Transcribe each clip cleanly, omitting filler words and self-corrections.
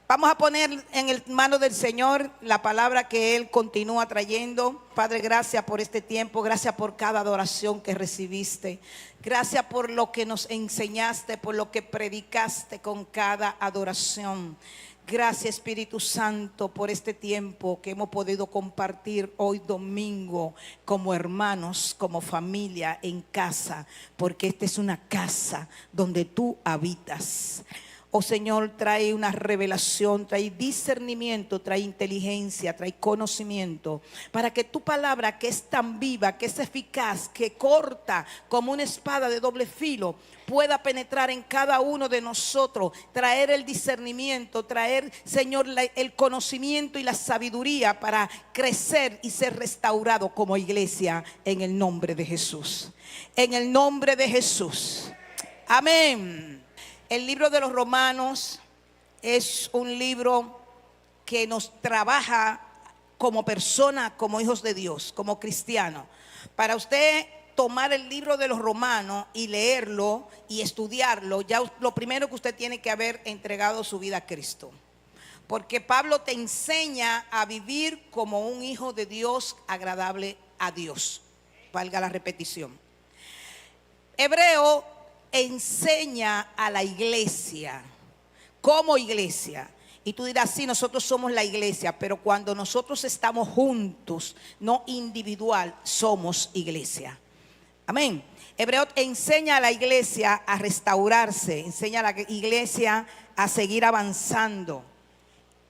Vamos a poner en el mano del Señor la palabra que Él continúa trayendo. Padre, gracias por este tiempo, gracias por cada adoración que recibiste. Gracias por lo que nos enseñaste, por lo que predicaste con cada adoración. Gracias, Espíritu Santo, por este tiempo que hemos podido compartir hoy domingo como hermanos, como familia, en casa, porque esta es una casa donde tú habitas. Oh Señor, trae una revelación, trae discernimiento, trae inteligencia, trae conocimiento, para que tu palabra, que es tan viva, que es eficaz, que corta como una espada de doble filo, pueda penetrar en cada uno de nosotros, traer el discernimiento, traer, Señor, el conocimiento y la sabiduría para crecer y ser restaurado como iglesia en el nombre de Jesús. En el nombre de Jesús. Amén. El libro de los Romanos es un libro que nos trabaja como persona, como hijos de Dios, como cristianos. Para usted tomar el libro de los Romanos y leerlo y estudiarlo, ya lo primero que usted tiene que haber entregado su vida a Cristo. Porque Pablo te enseña a vivir como un hijo de Dios agradable a Dios. Valga la repetición. Hebreo enseña a la iglesia como iglesia. Y tú dirás, sí, nosotros somos la iglesia, pero cuando nosotros estamos juntos, no individual, somos iglesia. Amén. Hebreo enseña a la iglesia a restaurarse, enseña a la iglesia a seguir avanzando.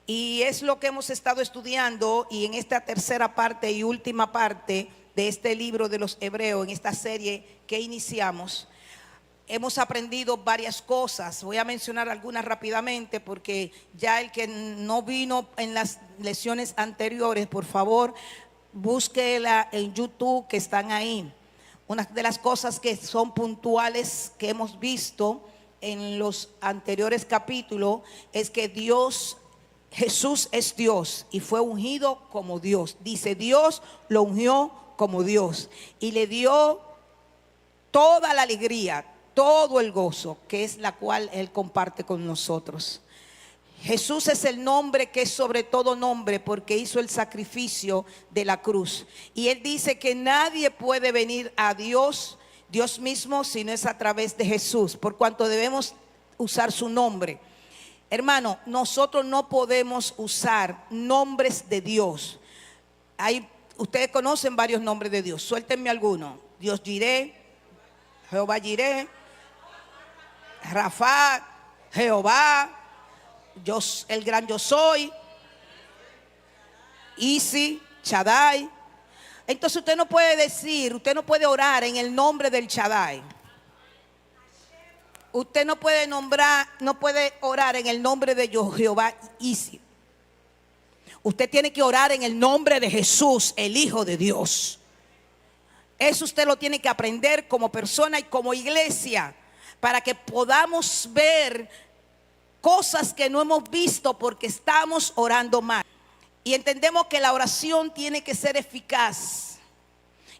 Y es lo que hemos estado estudiando, y en esta tercera parte y última parte de este libro de los Hebreos, en esta serie que iniciamos, hemos aprendido varias cosas. Voy a mencionar algunas rápidamente porque ya el que no vino en las lecciones anteriores, por favor, búsquela en YouTube, que están ahí. Una de las cosas que son puntuales que hemos visto en los anteriores capítulos es que Jesús es Dios y fue ungido como Dios. Dice, Dios lo ungió como Dios y le dio toda la alegría, todo el gozo, que es la cual Él comparte con nosotros. Jesús es el nombre que es sobre todo nombre, porque hizo el sacrificio de la cruz. Y Él dice que nadie puede venir a Dios mismo, si no es a través de Jesús, por cuanto debemos usar su nombre. Hermano, nosotros no podemos usar nombres de Dios. Ustedes conocen varios nombres de Dios, suéltenme alguno. Dios Jireh, Jehová Jireh, Rafa, Jehová, el gran yo soy, Isi, Shaddai. Entonces usted no puede decir, usted no puede orar en el nombre del Shaddai. Usted no puede orar en el nombre de Jehová Isi. Usted tiene que orar en el nombre de Jesús, el Hijo de Dios. Eso usted lo tiene que aprender como persona y como iglesia, para que podamos ver cosas que no hemos visto porque estamos orando mal. Y entendemos que la oración tiene que ser eficaz.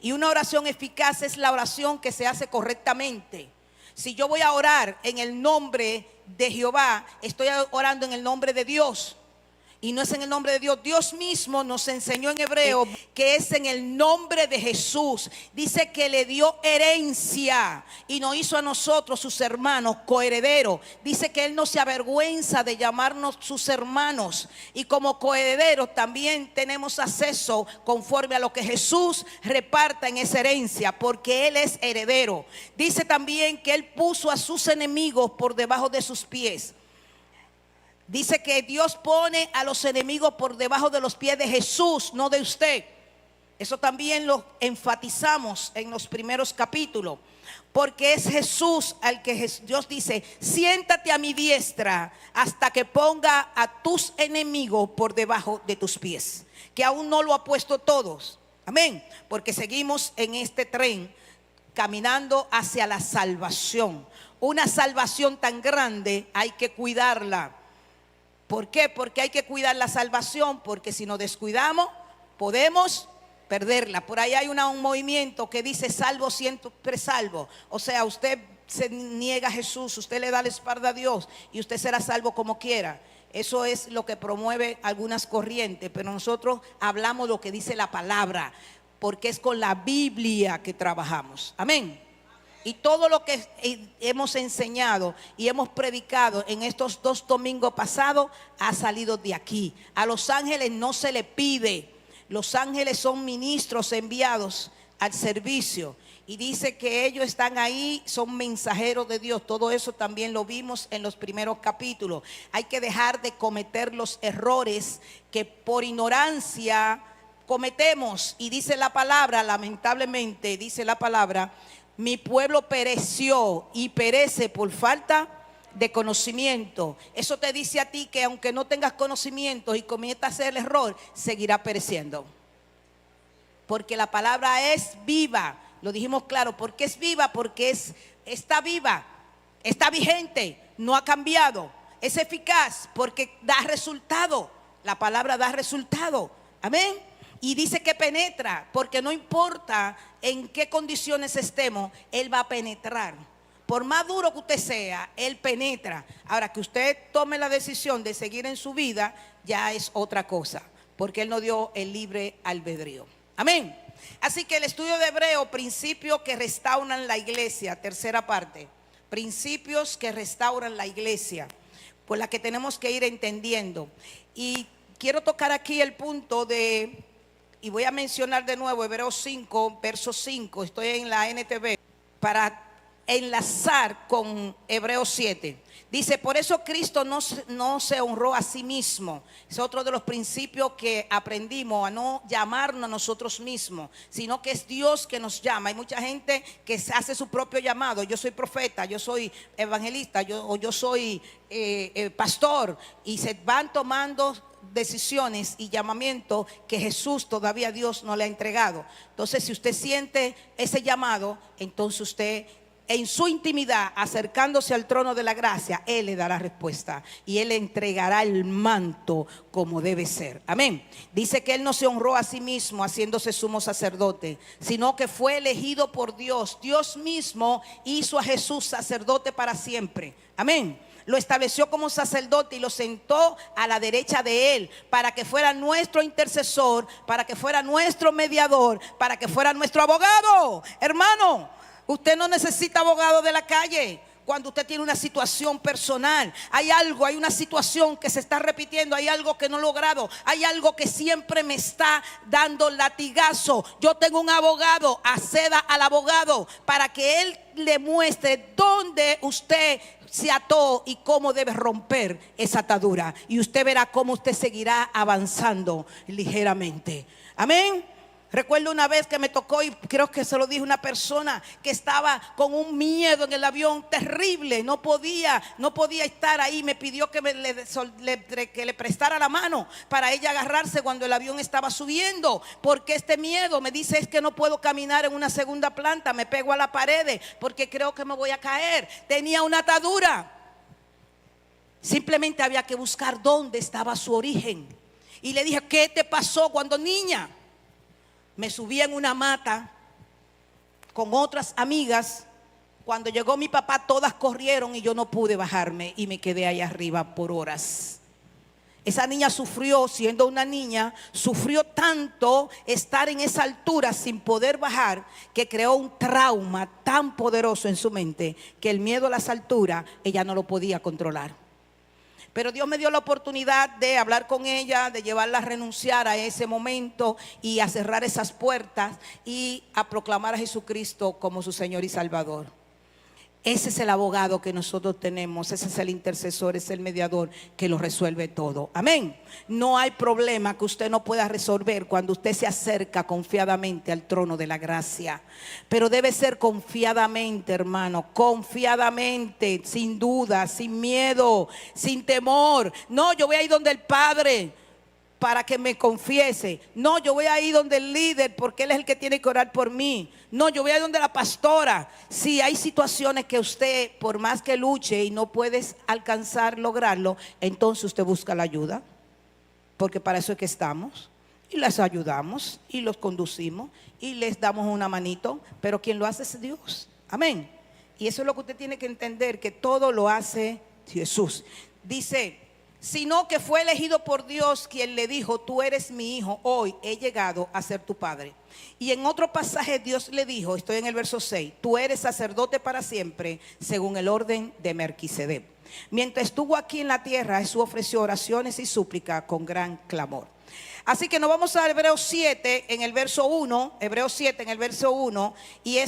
Y una oración eficaz es la oración que se hace correctamente. Si yo voy a orar en el nombre de Jehová, estoy orando en el nombre de Dios. Y no es en el nombre de Dios. Dios mismo nos enseñó en Hebreo que es en el nombre de Jesús. Dice que le dio herencia y nos hizo a nosotros, sus hermanos, coherederos. Dice que Él no se avergüenza de llamarnos sus hermanos. Y como coherederos también tenemos acceso conforme a lo que Jesús reparta en esa herencia, porque Él es heredero. Dice también que Él puso a sus enemigos por debajo de sus pies. Dice que Dios pone a los enemigos por debajo de los pies de Jesús, no de usted. Eso también lo enfatizamos en los primeros capítulos. Porque es Jesús al que Dios dice, siéntate a mi diestra hasta que ponga a tus enemigos por debajo de tus pies. Que aún no lo ha puesto todos. Amén. Porque seguimos en este tren caminando hacia la salvación. Una salvación tan grande hay que cuidarla. ¿Por qué? Porque hay que cuidar la salvación, porque si nos descuidamos podemos perderla. Por ahí hay un movimiento que dice salvo siempre salvo. O sea, usted se niega a Jesús, usted le da la espalda a Dios y usted será salvo como quiera. Eso es lo que promueve algunas corrientes, pero nosotros hablamos lo que dice la palabra, porque es con la Biblia que trabajamos. Amén. Y todo lo que hemos enseñado y hemos predicado en estos 2 domingos pasados ha salido de aquí. A los ángeles no se le pide. Los ángeles son ministros enviados al servicio. Y dice que ellos están ahí, son mensajeros de Dios. Todo eso también lo vimos en los primeros capítulos. Hay que dejar de cometer los errores que por ignorancia cometemos. Y dice la palabra, lamentablemente, dice la palabra, mi pueblo pereció y perece por falta de conocimiento. Eso te dice a ti que aunque no tengas conocimiento y cometas a hacer el error, seguirá pereciendo. Porque la palabra es viva. Lo dijimos claro. ¿Por qué es viva? Porque está viva, está vigente, no ha cambiado. Es eficaz porque da resultado. La palabra da resultado. Amén. Y dice que penetra, porque no importa en qué condiciones estemos, Él va a penetrar. Por más duro que usted sea, Él penetra. Ahora, que usted tome la decisión de seguir en su vida, ya es otra cosa, porque Él nos dio el libre albedrío. Amén. Así que el estudio de Hebreo, principios que restauran la iglesia, tercera parte. Principios que restauran la iglesia, por la que tenemos que ir entendiendo. Y quiero tocar aquí el punto de... Y voy a mencionar de nuevo Hebreos 5, verso 5. Estoy en la NTV para enlazar con Hebreos 7. Dice, por eso Cristo no se honró a sí mismo. Es otro de los principios que aprendimos, a no llamarnos a nosotros mismos, sino que es Dios que nos llama. Hay mucha gente que hace su propio llamado. Yo soy profeta, yo soy evangelista, yo soy pastor. Y se van tomando decisiones y llamamientos que Jesús todavía Dios no le ha entregado. Entonces, si usted siente ese llamado, entonces usted en su intimidad, acercándose al trono de la gracia, Él le dará respuesta y Él le entregará el manto como debe ser. Amén. Dice que Él no se honró a sí mismo haciéndose sumo sacerdote, sino que fue elegido por Dios. Dios mismo hizo a Jesús sacerdote para siempre. Amén. Lo estableció como sacerdote y lo sentó a la derecha de Él para que fuera nuestro intercesor, para que fuera nuestro mediador, para que fuera nuestro abogado. Hermano, usted no necesita abogado de la calle. Cuando usted tiene una situación personal, hay una situación que se está repitiendo, hay algo que no he logrado, hay algo que siempre me está dando latigazo. Yo tengo un abogado, acceda al abogado para que él le muestre dónde usted se ató y cómo debe romper esa atadura. Y usted verá cómo usted seguirá avanzando ligeramente. Amén. Recuerdo una vez que me tocó, y creo que se lo dije, una persona que estaba con un miedo en el avión terrible, no podía estar ahí. Me pidió que le prestara la mano para ella agarrarse cuando el avión estaba subiendo, porque este miedo, me dice, es que no puedo caminar en una segunda planta, me pego a la pared porque creo que me voy a caer. Tenía una atadura. Simplemente había que buscar dónde estaba su origen. Y le dije, ¿qué te pasó cuando niña? Me subí en una mata con otras amigas. Cuando llegó mi papá, todas corrieron y yo no pude bajarme y me quedé ahí arriba por horas. Esa niña sufrió, siendo una niña, sufrió tanto estar en esa altura sin poder bajar, que creó un trauma tan poderoso en su mente que el miedo a las alturas ella no lo podía controlar. Pero Dios me dio la oportunidad de hablar con ella, de llevarla a renunciar a ese momento y a cerrar esas puertas y a proclamar a Jesucristo como su Señor y Salvador. Ese es el abogado que nosotros tenemos, ese es el intercesor, es el mediador que lo resuelve todo. Amén. No hay problema que usted no pueda resolver cuando usted se acerca confiadamente al trono de la gracia. Pero debe ser confiadamente, hermano, confiadamente, sin duda, sin miedo, sin temor. No, yo voy a ir donde el Padre para que me confiese. No, yo voy a ir donde el líder porque él es el que tiene que orar por mí. No, yo voy a ir donde la pastora. Si hay situaciones que usted, por más que luche y no puedes alcanzar, lograrlo, entonces usted busca la ayuda, porque para eso es que estamos. Y las ayudamos y los conducimos y les damos una manito, pero quien lo hace es Dios. Amén. Y eso es lo que usted tiene que entender, que todo lo hace Jesús. Dice sino que fue elegido por Dios, quien le dijo: tú eres mi hijo, hoy he llegado a ser tu padre. Y en otro pasaje Dios le dijo, estoy en el verso 6, tú eres sacerdote para siempre, según el orden de Melquisedec. Mientras estuvo aquí en la tierra, Jesús ofreció oraciones y súplicas con gran clamor. Así que nos vamos a Hebreos 7 en el verso 1, Hebreos 7 en el verso 1, y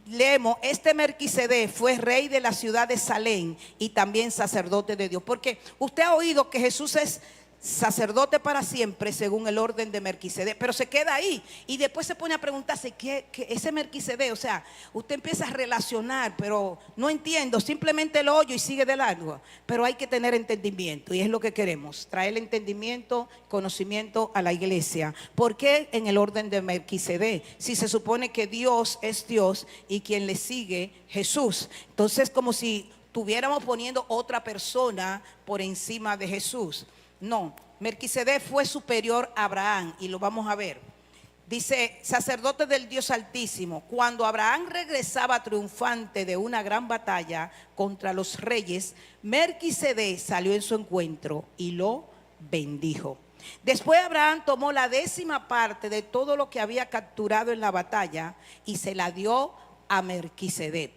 leemos: este Melquisedec fue rey de la ciudad de Salem y también sacerdote de Dios. Porque usted ha oído que Jesús es sacerdote para siempre según el orden de Melquisedec, pero se queda ahí y después se pone a preguntarse ¿qué ese Melquisedec? O sea, usted empieza a relacionar, pero no entiendo, simplemente lo oyo y sigue de largo. Pero hay que tener entendimiento, y es lo que queremos, traer entendimiento, conocimiento a la iglesia. ¿Por qué en el orden de Melquisedec? Si se supone que Dios es Dios y quien le sigue Jesús. Entonces, como si estuviéramos poniendo otra persona por encima de Jesús. No, Melquisedec fue superior a Abraham, y lo vamos a ver. Dice: sacerdote del Dios Altísimo. Cuando Abraham regresaba triunfante de una gran batalla contra los reyes, Melquisedec salió en su encuentro y lo bendijo. Después Abraham tomó la 10ª parte de todo lo que había capturado en la batalla y se la dio a Melquisedec.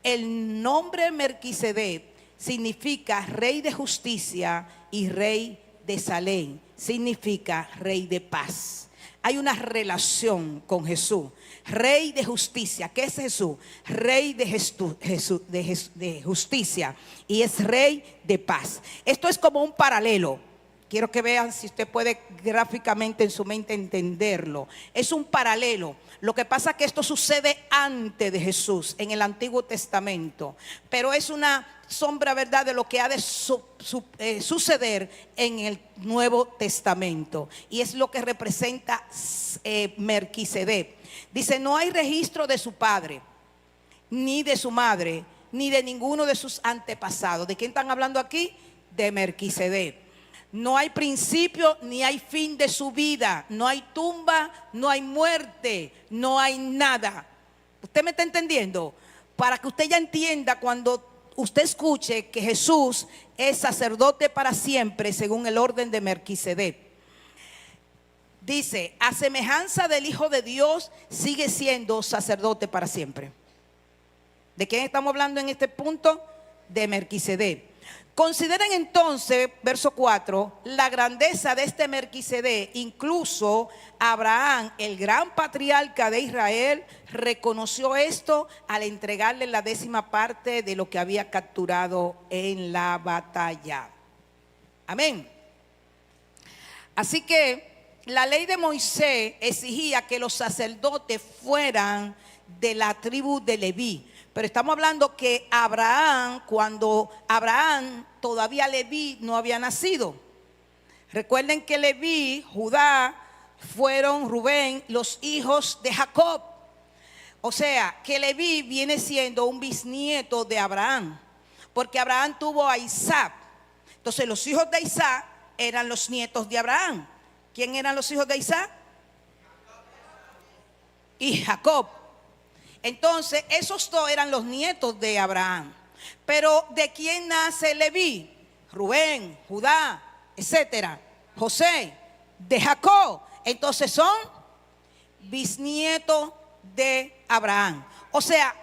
El nombre Melquisedec significa rey de justicia, y rey de Salem significa rey de paz. Hay una relación con Jesús. Rey de justicia. ¿Qué es Jesús? Rey de justicia, y es rey de paz. Esto es como un paralelo. Quiero que vean si usted puede gráficamente en su mente entenderlo. Es un paralelo. Lo que pasa es que esto sucede antes de Jesús, en el Antiguo Testamento. Pero es una sombra, ¿verdad?, de lo que ha de suceder en el Nuevo Testamento. Y es lo que representa Melquisedec. Dice: no hay registro de su padre, ni de su madre, ni de ninguno de sus antepasados. ¿De quién están hablando aquí? De Melquisedec. No hay principio ni hay fin de su vida. No hay tumba, no hay muerte, no hay nada. ¿Usted me está entendiendo? Para que usted ya entienda, cuando usted escuche que Jesús es sacerdote para siempre según el orden de Melquisedec. Dice: a semejanza del Hijo de Dios, sigue siendo sacerdote para siempre. ¿De quién estamos hablando en este punto? De Melquisedec. Consideren entonces, verso 4, la grandeza de este Melquisedec. Incluso Abraham, el gran patriarca de Israel, reconoció esto al entregarle la 10ª parte de lo que había capturado en la batalla. Amén. Así que la ley de Moisés exigía que los sacerdotes fueran de la tribu de Leví. Pero estamos hablando que Abraham, cuando Abraham, todavía Leví no había nacido. Recuerden que Leví, Judá, fueron Rubén, los hijos de Jacob. O sea, que Leví viene siendo un bisnieto de Abraham, porque Abraham tuvo a Isaac. Entonces los hijos de Isaac eran los nietos de Abraham. ¿Quién eran los hijos de Isaac? Y Jacob. Entonces esos dos eran los nietos de Abraham. Pero ¿de quién nace Leví? Rubén, Judá, etcétera, José, de Jacob. Entonces son bisnietos de Abraham. O sea,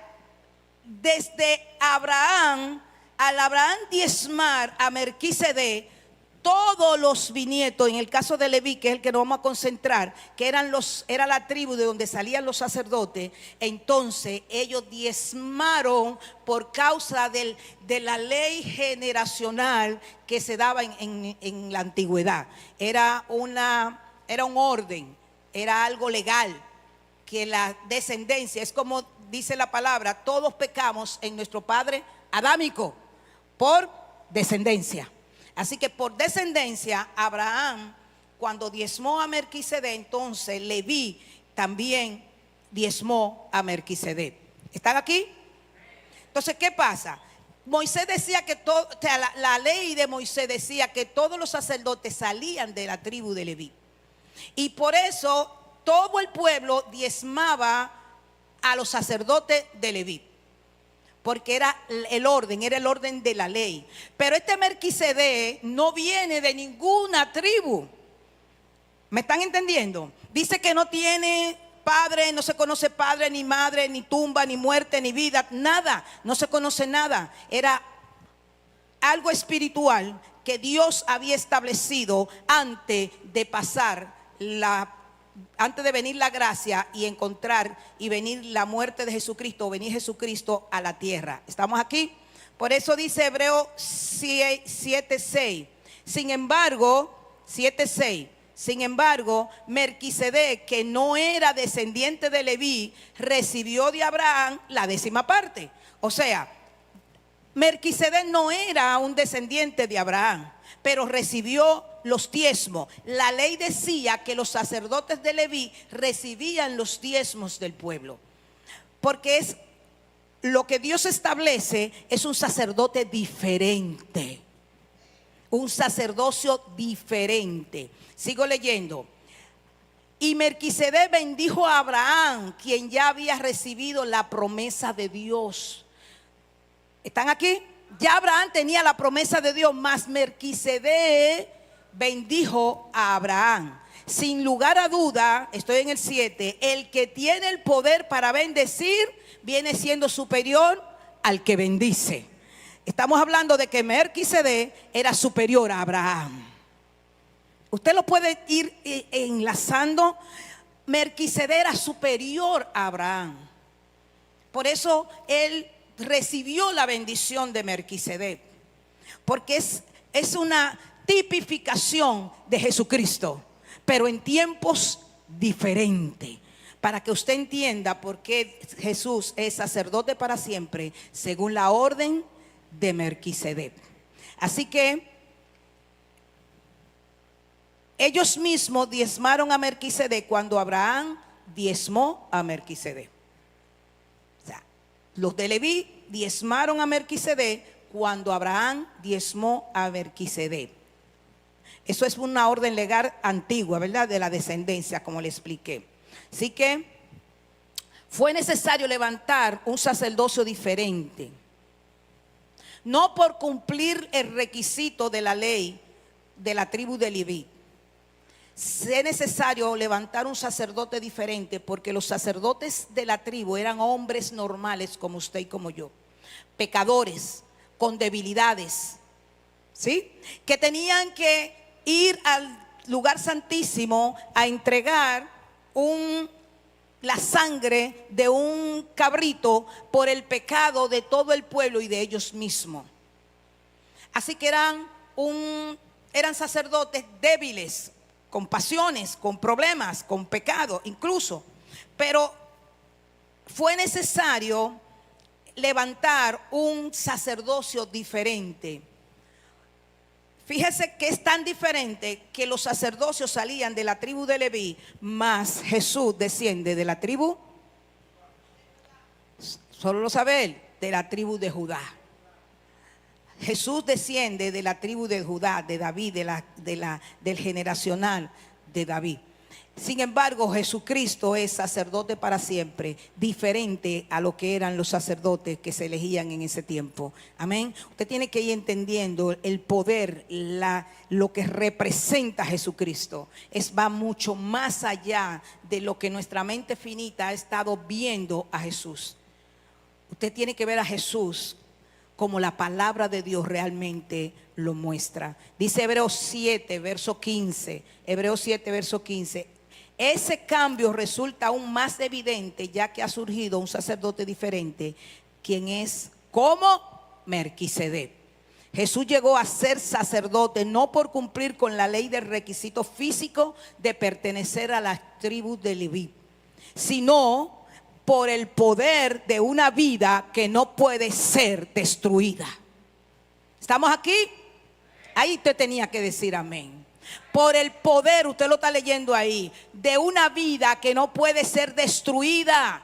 desde Abraham, al Abraham diezmar a Melquisedec, todos los bisnietos, en el caso de Leví, que es el que nos vamos a concentrar, que era la tribu de donde salían los sacerdotes, entonces ellos diezmaron por causa de la ley generacional que se daba en la antigüedad. Era un orden, era algo legal, que la descendencia, es como dice la palabra, todos pecamos en nuestro padre adámico por descendencia. Así que por descendencia, Abraham, cuando diezmó a Melquisedec, entonces Leví también diezmó a Melquisedec. ¿Están aquí? Entonces, ¿qué pasa? Moisés decía que la ley de Moisés decía que todos los sacerdotes salían de la tribu de Leví. Y por eso todo el pueblo diezmaba a los sacerdotes de Leví. porque era el orden de la ley. Pero este Melquisedec no viene de ninguna tribu. ¿Me están entendiendo? Dice que no tiene padre, no se conoce padre, ni madre, ni tumba, ni muerte, ni vida, nada, no se conoce nada. Era algo espiritual que Dios había establecido antes de venir la gracia y encontrar y venir la muerte de Jesucristo, venir Jesucristo a la tierra. ¿Estamos aquí? Por eso dice Hebreos 7:6. Sin embargo, 7:6. Sin embargo, Melquisedec, que no era descendiente de Leví, recibió de Abraham la 10ª parte. O sea, Melquisedec no era un descendiente de Abraham, pero recibió los diezmos. La ley decía que los sacerdotes de Leví recibían los diezmos del pueblo, porque es lo que Dios establece, es un sacerdote diferente, un sacerdocio diferente. Sigo leyendo. Y Melquisedec bendijo a Abraham, quien ya había recibido la promesa de Dios. ¿Están aquí? Ya Abraham tenía la promesa de Dios, mas Melquisedec bendijo a Abraham. Sin lugar a duda, estoy en el 7, el que tiene el poder para bendecir viene siendo superior al que bendice. Estamos hablando de que Melquisedec era superior a Abraham. Usted lo puede ir enlazando. Melquisedec era superior a Abraham. Por eso él recibió la bendición de Melquisedec, porque es una tipificación de Jesucristo, pero en tiempos diferentes, para que usted entienda por qué Jesús es sacerdote para siempre, según la orden de Melquisedec. Así que ellos mismos diezmaron a Melquisedec cuando Abraham diezmó a Melquisedec. O sea, los de Leví diezmaron a Melquisedec cuando Abraham diezmó a Melquisedec. Eso es una orden legal antigua, ¿verdad? De la descendencia, como le expliqué. Así que fue necesario levantar un sacerdocio diferente. No por cumplir el requisito de la ley de la tribu de Leví. Es necesario levantar un sacerdote diferente, porque los sacerdotes de la tribu eran hombres normales como usted y como yo, pecadores, con debilidades, ¿sí? Que tenían que ir al lugar santísimo a entregar la sangre de un cabrito por el pecado de todo el pueblo y de ellos mismos. Así que eran sacerdotes débiles, con pasiones, con problemas, con pecado incluso. Pero fue necesario levantar un sacerdocio diferente. Fíjese que es tan diferente que los sacerdocios salían de la tribu de Leví, mas Jesús desciende de la tribu, solo lo sabe él, de la tribu de Judá. Jesús desciende de la tribu de Judá, de David, del generacional de David. Sin embargo, Jesucristo es sacerdote para siempre, diferente a lo que eran los sacerdotes que se elegían en ese tiempo. Amén. Usted tiene que ir entendiendo el poder, lo que representa Jesucristo. Va mucho más allá de lo que nuestra mente finita ha estado viendo a Jesús. Usted tiene que ver a Jesús como la palabra de Dios realmente lo muestra. Dice Hebreos 7, verso 15. Hebreos 7, verso 15. Ese cambio resulta aún más evidente, ya que ha surgido un sacerdote diferente, quien es como Melquisedec. Jesús llegó a ser sacerdote no por cumplir con la ley del requisito físico de pertenecer a las tribus de Leví, sino por el poder de una vida que no puede ser destruida. ¿Estamos aquí? Ahí usted tenía que decir amén. Por el poder, usted lo está leyendo ahí, de una vida que no puede ser destruida.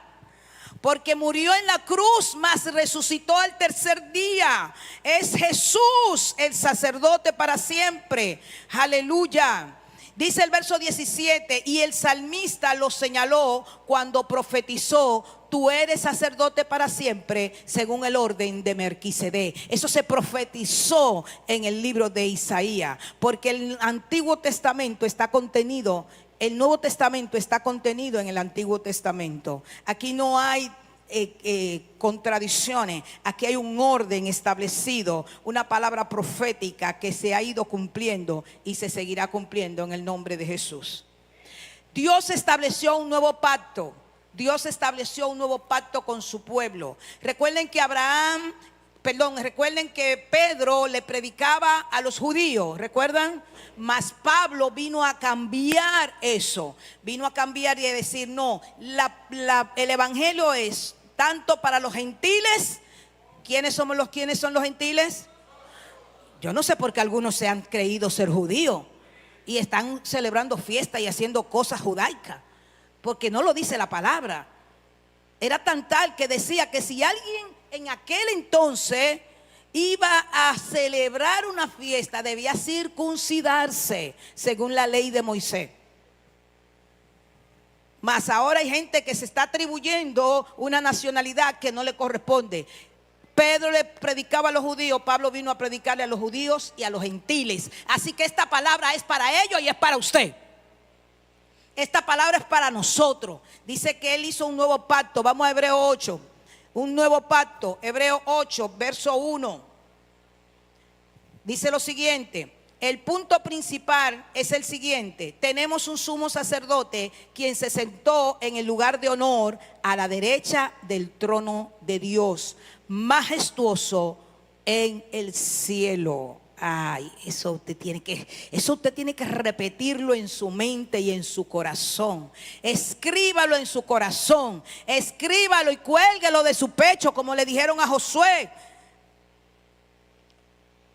Porque murió en la cruz, mas resucitó al tercer día. Es Jesús el sacerdote para siempre. Aleluya. Dice el verso 17, y el salmista lo señaló cuando profetizó: tú eres sacerdote para siempre según el orden de Melquisedec. Eso se profetizó en el libro de Isaías, porque el Antiguo Testamento está contenido, el Nuevo Testamento está contenido en el Antiguo Testamento. Aquí no hay contradicciones, aquí hay un orden establecido, una palabra profética que se ha ido cumpliendo y se seguirá cumpliendo en el nombre de Jesús. Dios estableció un nuevo pacto. Dios estableció un nuevo pacto con su pueblo. Recuerden que recuerden que Pedro le predicaba a los judíos, ¿recuerdan? Mas Pablo vino a cambiar eso. Vino a cambiar y a decir, no, el evangelio es tanto para los gentiles. ¿Quiénes son los gentiles? Yo no sé por qué algunos se han creído ser judíos y están celebrando fiestas y haciendo cosas judaicas, porque no lo dice la palabra. Era tan tal que decía que si alguien en aquel entonces iba a celebrar una fiesta, debía circuncidarse según la ley de Moisés. Mas ahora hay gente que se está atribuyendo una nacionalidad que no le corresponde. Pedro le predicaba a los judíos, Pablo vino a predicarle a los judíos y a los gentiles. Así que esta palabra es para ellos y es para usted. Esta palabra es para nosotros. Dice que él hizo un nuevo pacto. Vamos a Hebreos 8. Un nuevo pacto. Hebreos 8, verso 1. Dice lo siguiente. El punto principal es el siguiente. Tenemos un sumo sacerdote quien se sentó en el lugar de honor a la derecha del trono de Dios, majestuoso en el cielo. Ay, eso usted tiene que repetirlo en su mente y en su corazón. Escríbalo en su corazón. Escríbalo y cuélguelo de su pecho, como le dijeron a Josué.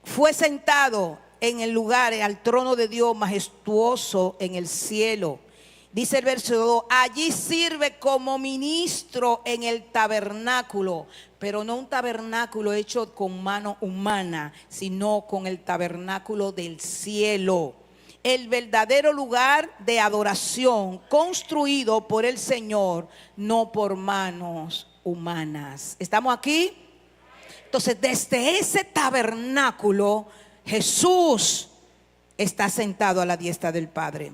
Fue sentado en el lugar, al trono de Dios, majestuoso en el cielo. Dice el verso 2, allí sirve como ministro en el tabernáculo, pero no un tabernáculo hecho con mano humana, sino con el tabernáculo del cielo, el verdadero lugar de adoración construido por el Señor, no por manos humanas. ¿Estamos aquí? Entonces, desde ese tabernáculo, Jesús está sentado a la diestra del Padre.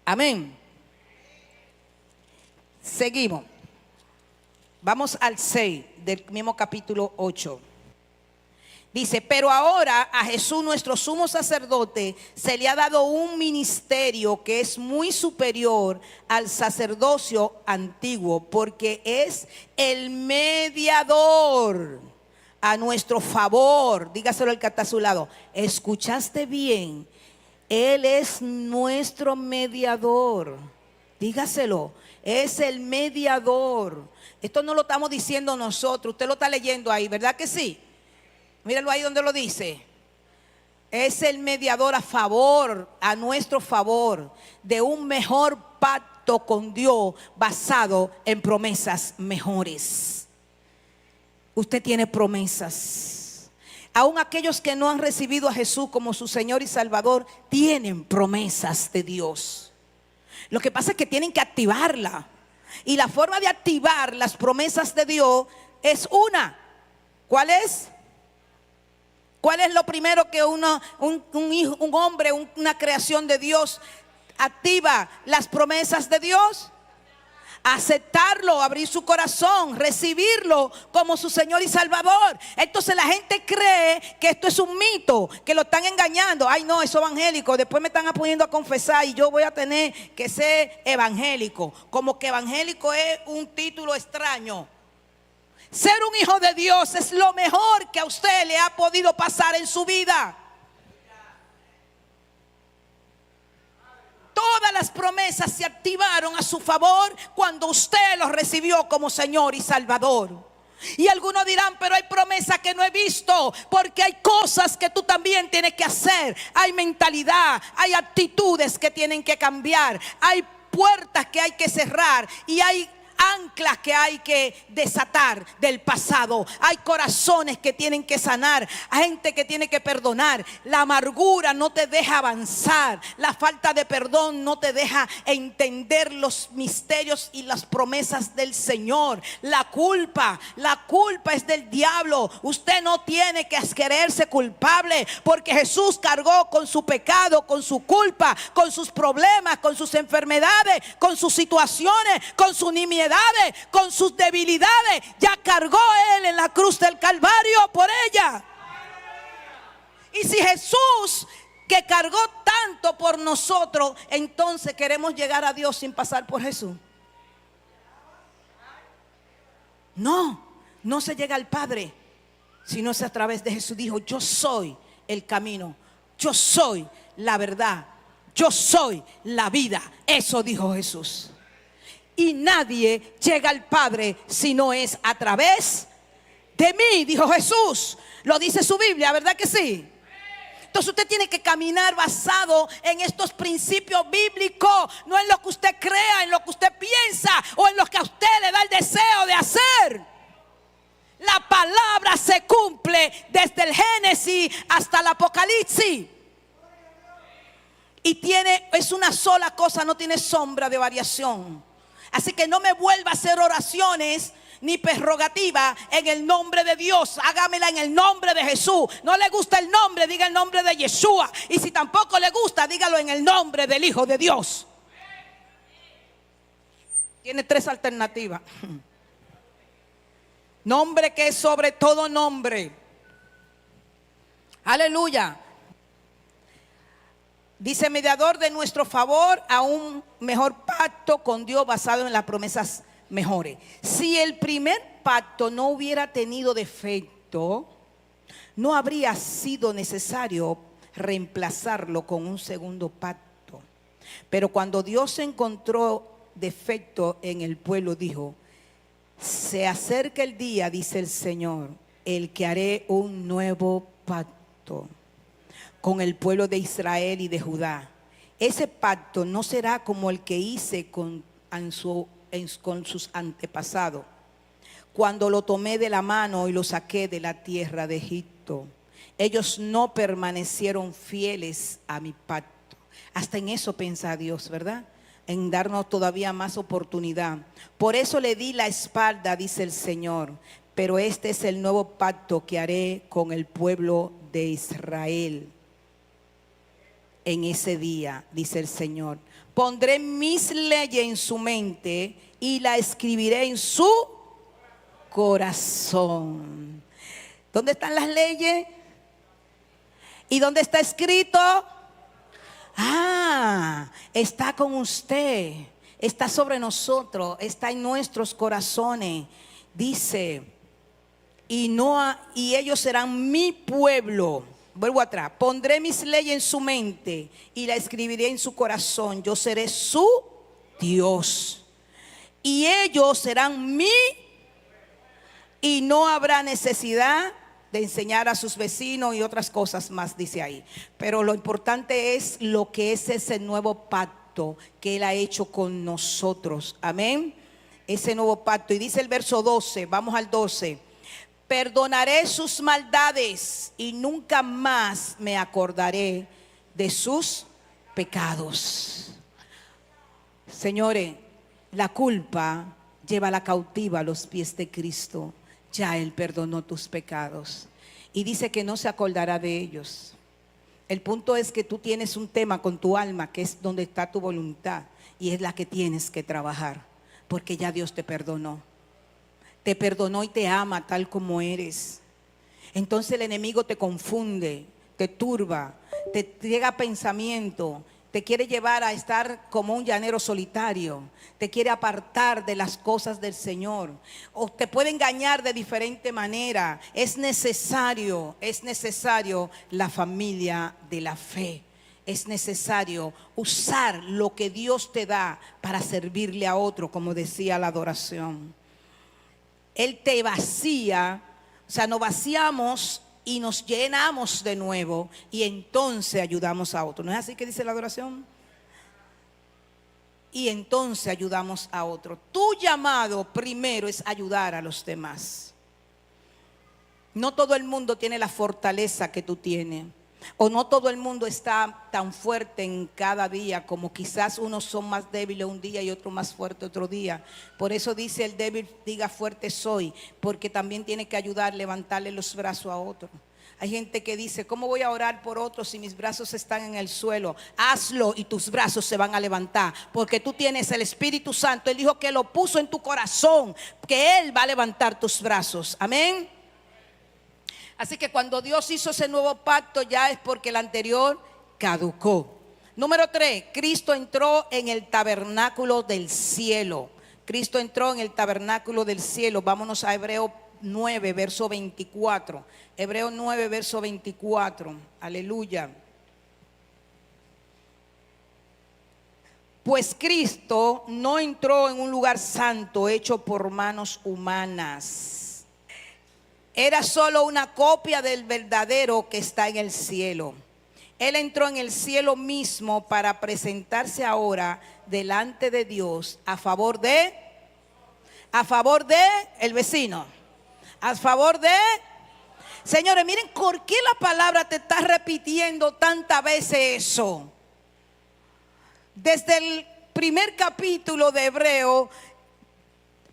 Amén. Seguimos. Vamos al 6 del mismo capítulo 8. Dice, pero ahora a Jesús nuestro sumo sacerdote se le ha dado un ministerio que es muy superior al sacerdocio antiguo, porque es el mediador a nuestro favor. Dígaselo al que está a su lado. ¿Escuchaste bien? Él es nuestro mediador. Dígaselo. Es el mediador. Esto no lo estamos diciendo nosotros. Usted lo está leyendo ahí, ¿verdad que sí? Míralo ahí donde lo dice. Es el mediador a favor, a nuestro favor, de un mejor pacto con Dios basado en promesas mejores. Usted tiene promesas. Aún aquellos que no han recibido a Jesús como su Señor y Salvador tienen promesas de Dios. Lo que pasa es que tienen que activarla. Y la forma de activar las promesas de Dios es una. ¿Cuál es? ¿Cuál es lo primero que un hombre, una creación de Dios activa las promesas de Dios? Aceptarlo, abrir su corazón, recibirlo como su Señor y Salvador. Entonces la gente cree que esto es un mito, que lo están engañando. Ay no, eso es evangélico, después me están poniendo a confesar y yo voy a tener que ser evangélico. Como que evangélico es un título extraño. Ser un hijo de Dios es lo mejor que a usted le ha podido pasar en su vida. Todas las promesas se activaron a su favor cuando usted los recibió como Señor y Salvador. Y algunos dirán, pero hay promesas que no he visto, porque hay cosas que tú también tienes que hacer. Hay mentalidad, hay actitudes que tienen que cambiar, hay puertas que hay que cerrar y hay anclas que hay que desatar del pasado. Hay corazones que tienen que sanar. Hay gente que tiene que perdonar. La amargura no te deja avanzar. La falta de perdón no te deja entender los misterios y las promesas del Señor. La culpa es del diablo. Usted no tiene que quererse culpable, porque Jesús cargó con su pecado, con su culpa, con sus problemas, con sus enfermedades, con sus situaciones, con sus nimiedades, con sus debilidades. Ya cargó Él en la cruz del Calvario por ella. Y si Jesús, que cargó tanto por nosotros, entonces queremos llegar a Dios sin pasar por Jesús. No se llega al Padre si no es a través de Jesús. Dijo: yo soy el camino, yo soy la verdad, yo soy la vida. Eso dijo Jesús. Y nadie llega al Padre si no es a través de mí, dijo Jesús. Lo dice su Biblia, ¿verdad que sí? Entonces usted tiene que caminar basado en estos principios bíblicos, no en lo que usted crea, en lo que usted piensa o en lo que a usted le da el deseo de hacer. La palabra se cumple desde el Génesis hasta el Apocalipsis. Y es una sola cosa, no tiene sombra de variación. Así que no me vuelva a hacer oraciones ni prerrogativa en el nombre de Dios. Hágamela en el nombre de Jesús. No le gusta el nombre, diga el nombre de Yeshua. Y si tampoco le gusta, dígalo en el nombre del Hijo de Dios. Tiene 3 alternativas. Nombre que es sobre todo nombre. Aleluya. Dice: mediador de nuestro favor a un mejor pacto con Dios basado en las promesas mejores. Si el primer pacto no hubiera tenido defecto, no habría sido necesario reemplazarlo con un segundo pacto. Pero cuando Dios encontró defecto en el pueblo, dijo: se acerca el día, dice el Señor, el que haré un nuevo pacto con el pueblo de Israel y de Judá. Ese pacto no será como el que hice con sus antepasados, cuando lo tomé de la mano y lo saqué de la tierra de Egipto. Ellos no permanecieron fieles a mi pacto. Hasta en eso piensa Dios, ¿verdad? En darnos todavía más oportunidad. Por eso le di la espalda, dice el Señor. Pero este es el nuevo pacto que haré con el pueblo de Israel. En ese día, dice el Señor, pondré mis leyes en su mente y la escribiré en su corazón. ¿Dónde están las leyes? ¿Y dónde está escrito? Está con usted, está sobre nosotros, está en nuestros corazones. Dice: y ellos serán mi pueblo. Vuelvo atrás. Pondré mis leyes en su mente y la escribiré en su corazón. Yo seré su Dios y ellos serán mi. Y no habrá necesidad de enseñar a sus vecinos y otras cosas más, dice ahí. Pero lo importante es lo que es ese nuevo pacto que Él ha hecho con nosotros. Amén. Ese nuevo pacto. Y dice el verso 12, vamos al 12. Perdonaré sus maldades y nunca más me acordaré de sus pecados. Señores, la culpa lleva la cautiva a los pies de Cristo. Ya Él perdonó tus pecados y dice que no se acordará de ellos. El punto es que tú tienes un tema con tu alma, que es donde está tu voluntad, y es la que tienes que trabajar, porque ya Dios te perdonó. Te perdonó y te ama tal como eres. Entonces el enemigo te confunde, te turba, te llega pensamiento, te quiere llevar a estar como un llanero solitario, te quiere apartar de las cosas del Señor, o te puede engañar de diferente manera. Es necesario la familia de la fe. Es necesario usar lo que Dios te da para servirle a otro, como decía la adoración. Él te vacía, o sea, nos vaciamos y nos llenamos de nuevo y entonces ayudamos a otros. ¿No es así que dice la adoración? y entonces ayudamos a otro. Tu llamado primero es ayudar a los demás. No todo el mundo tiene la fortaleza que tú tienes. O no todo el mundo está tan fuerte en cada día, como quizás unos son más débiles un día y otros más fuertes otro día. Por eso dice el débil, diga fuerte soy, porque también tiene que ayudar, levantarle los brazos a otro. Hay gente que dice, ¿cómo voy a orar por otros si mis brazos están en el suelo? Hazlo y tus brazos se van a levantar, porque tú tienes el Espíritu Santo. Él dijo que lo puso en tu corazón, que Él va a levantar tus brazos. Amén. Así que cuando Dios hizo ese nuevo pacto, ya es porque el anterior caducó. Número 3, Cristo entró en el tabernáculo del cielo. Cristo entró en el tabernáculo del cielo. Vámonos a Hebreo 9, verso 24. Hebreo 9, verso 24. Aleluya. Pues Cristo no entró en un lugar santo hecho por manos humanas. Era solo una copia del verdadero que está en el cielo. Él entró en el cielo mismo para presentarse ahora delante de Dios a favor de el vecino. A favor de... Señores, miren, ¿por qué la palabra te está repitiendo tantas veces eso? Desde el primer capítulo de Hebreo,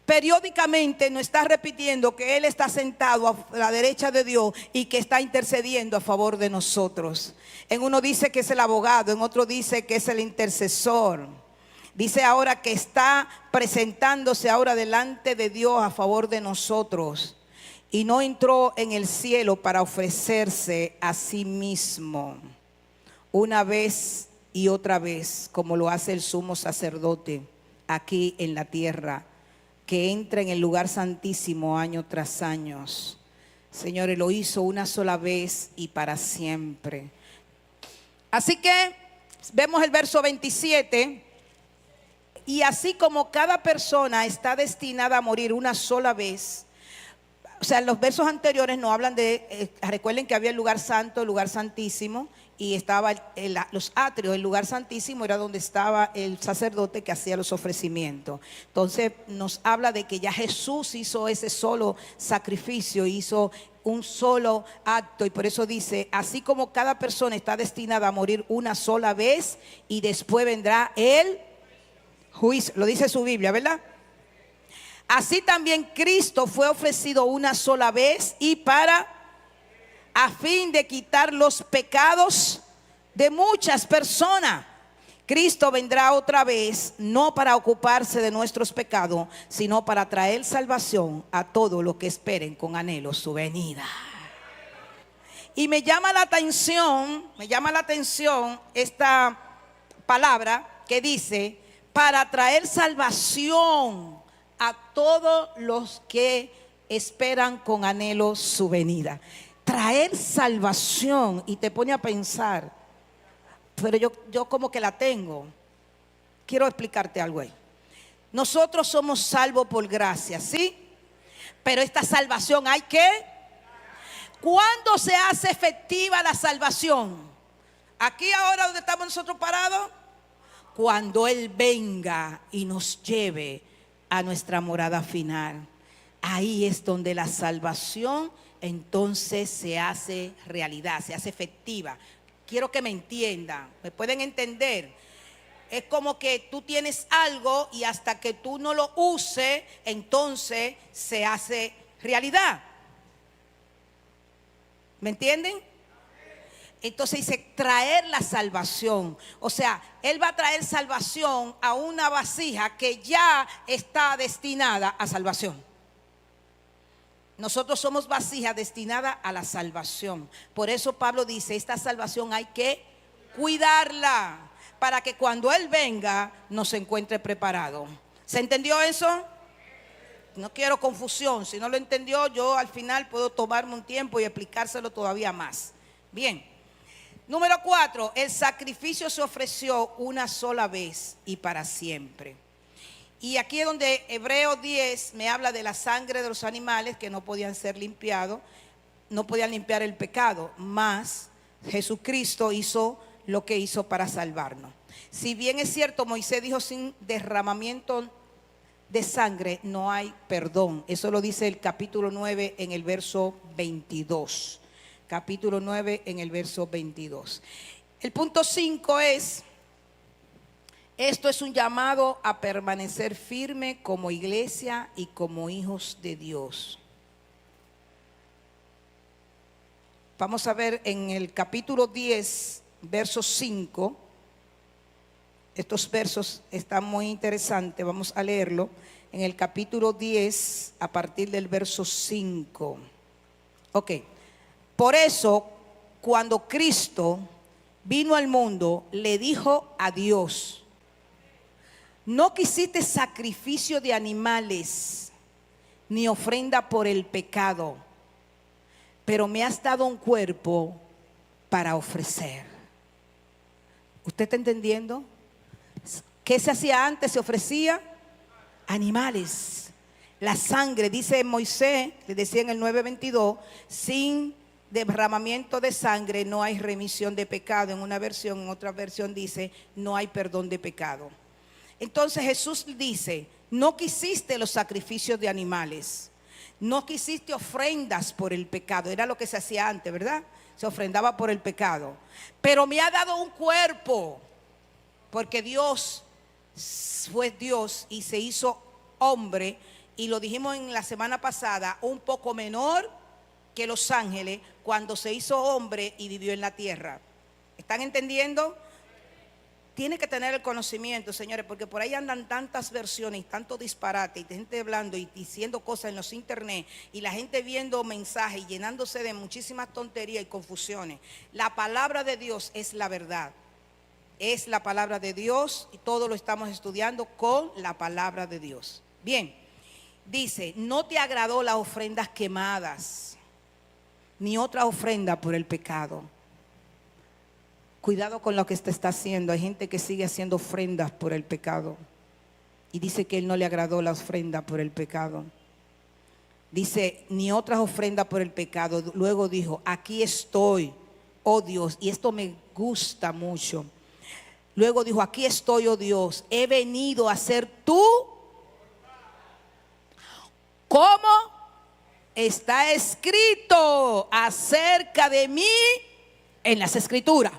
periódicamente nos está repitiendo que Él está sentado a la derecha de Dios y que está intercediendo a favor de nosotros. En uno dice que es el abogado, en otro dice que es el intercesor. Dice ahora que está presentándose ahora delante de Dios a favor de nosotros. Y no entró en el cielo para ofrecerse a sí mismo una vez y otra vez, como lo hace el sumo sacerdote aquí en la tierra, que entra en el lugar santísimo año tras año. Señores, lo hizo una sola vez y para siempre. Así que vemos el verso 27. Y así como cada persona está destinada a morir una sola vez. O sea, los versos anteriores nos hablan de, recuerden que había el lugar santo, el lugar santísimo, y estaba los atrios. El lugar santísimo era donde estaba el sacerdote que hacía los ofrecimientos. Entonces nos habla de que ya Jesús hizo ese solo sacrificio, hizo un solo acto, y por eso dice, así como cada persona está destinada a morir una sola vez y después vendrá el juicio. Lo dice su Biblia, ¿verdad? Así también Cristo fue ofrecido una sola vez y a fin de quitar los pecados de muchas personas. Cristo vendrá otra vez, no para ocuparse de nuestros pecados, sino para traer salvación a todos los que esperen con anhelo su venida. Y me llama la atención esta palabra que dice, para traer salvación a todos los que esperan con anhelo su venida. Traer salvación, y te pone a pensar, pero yo como que la tengo. Quiero explicarte algo ahí. Nosotros somos salvos por gracia, ¿sí? Pero esta salvación hay que... ¿Cuándo se hace efectiva la salvación? Aquí ahora donde estamos nosotros parados, cuando Él venga y nos lleve a nuestra morada final. Ahí es donde la salvación entonces se hace realidad, se hace efectiva. Quiero que me entiendan, ¿me pueden entender? Es como que tú tienes algo y hasta que tú no lo uses, entonces se hace realidad. ¿Me entienden? Entonces dice traer la salvación. O sea, Él va a traer salvación a una vasija que ya está destinada a salvación. Nosotros somos vasija destinada a la salvación. Por eso Pablo dice, esta salvación hay que cuidarla para que cuando Él venga nos encuentre preparado. ¿Se entendió eso? No quiero confusión. Si no lo entendió, yo al final puedo tomarme un tiempo y explicárselo todavía más. Bien. Número 4, el sacrificio se ofreció una sola vez y para siempre. Y aquí es donde Hebreos 10 me habla de la sangre de los animales que no podían ser limpiados, no podían limpiar el pecado, mas Jesucristo hizo lo que hizo para salvarnos. Si bien es cierto, Moisés dijo sin derramamiento de sangre no hay perdón. Eso lo dice el capítulo 9 en el verso 22. Capítulo 9 en el verso 22. El punto 5 es: esto es un llamado a permanecer firme como iglesia y como hijos de Dios. Vamos a ver en el capítulo 10, verso 5. Estos versos están muy interesantes. Vamos a leerlo. En el capítulo 10, a partir del verso 5. Ok. Por eso, cuando Cristo vino al mundo, le dijo a Dios: no quisiste sacrificio de animales, ni ofrenda por el pecado, pero me has dado un cuerpo para ofrecer. ¿Usted está entendiendo? ¿Qué se hacía antes? Se ofrecía animales. La sangre, dice Moisés, le decía en el 9:22, sin derramamiento de sangre no hay remisión de pecado. En una versión, en otra versión dice, no hay perdón de pecado. Entonces Jesús dice: no quisiste los sacrificios de animales, no quisiste ofrendas por el pecado. Era lo que se hacía antes, ¿verdad? Se ofrendaba por el pecado. Pero me ha dado un cuerpo, porque Dios fue Dios y se hizo hombre. Y lo dijimos en la semana pasada, un poco menor que los ángeles, cuando se hizo hombre y vivió en la tierra. ¿Están entendiendo? Tiene que tener el conocimiento, señores, porque por ahí andan tantas versiones y tanto disparate, y gente hablando y diciendo cosas en los internet, y la gente viendo mensajes y llenándose de muchísimas tonterías y confusiones. La palabra de Dios es la verdad. Es la palabra de Dios y todo lo estamos estudiando con la palabra de Dios. Bien, dice: no te agradó las ofrendas quemadas, ni otra ofrenda por el pecado. Cuidado con lo que usted está haciendo. Hay gente que sigue haciendo ofrendas por el pecado y dice que él no le agradó la ofrenda por el pecado. Dice: ni otras ofrendas por el pecado. Luego dijo: aquí estoy, oh Dios, y esto me gusta mucho. Luego dijo: aquí estoy, oh Dios, he venido a ser tú. ¿Cómo? Está escrito acerca de mí en las escrituras.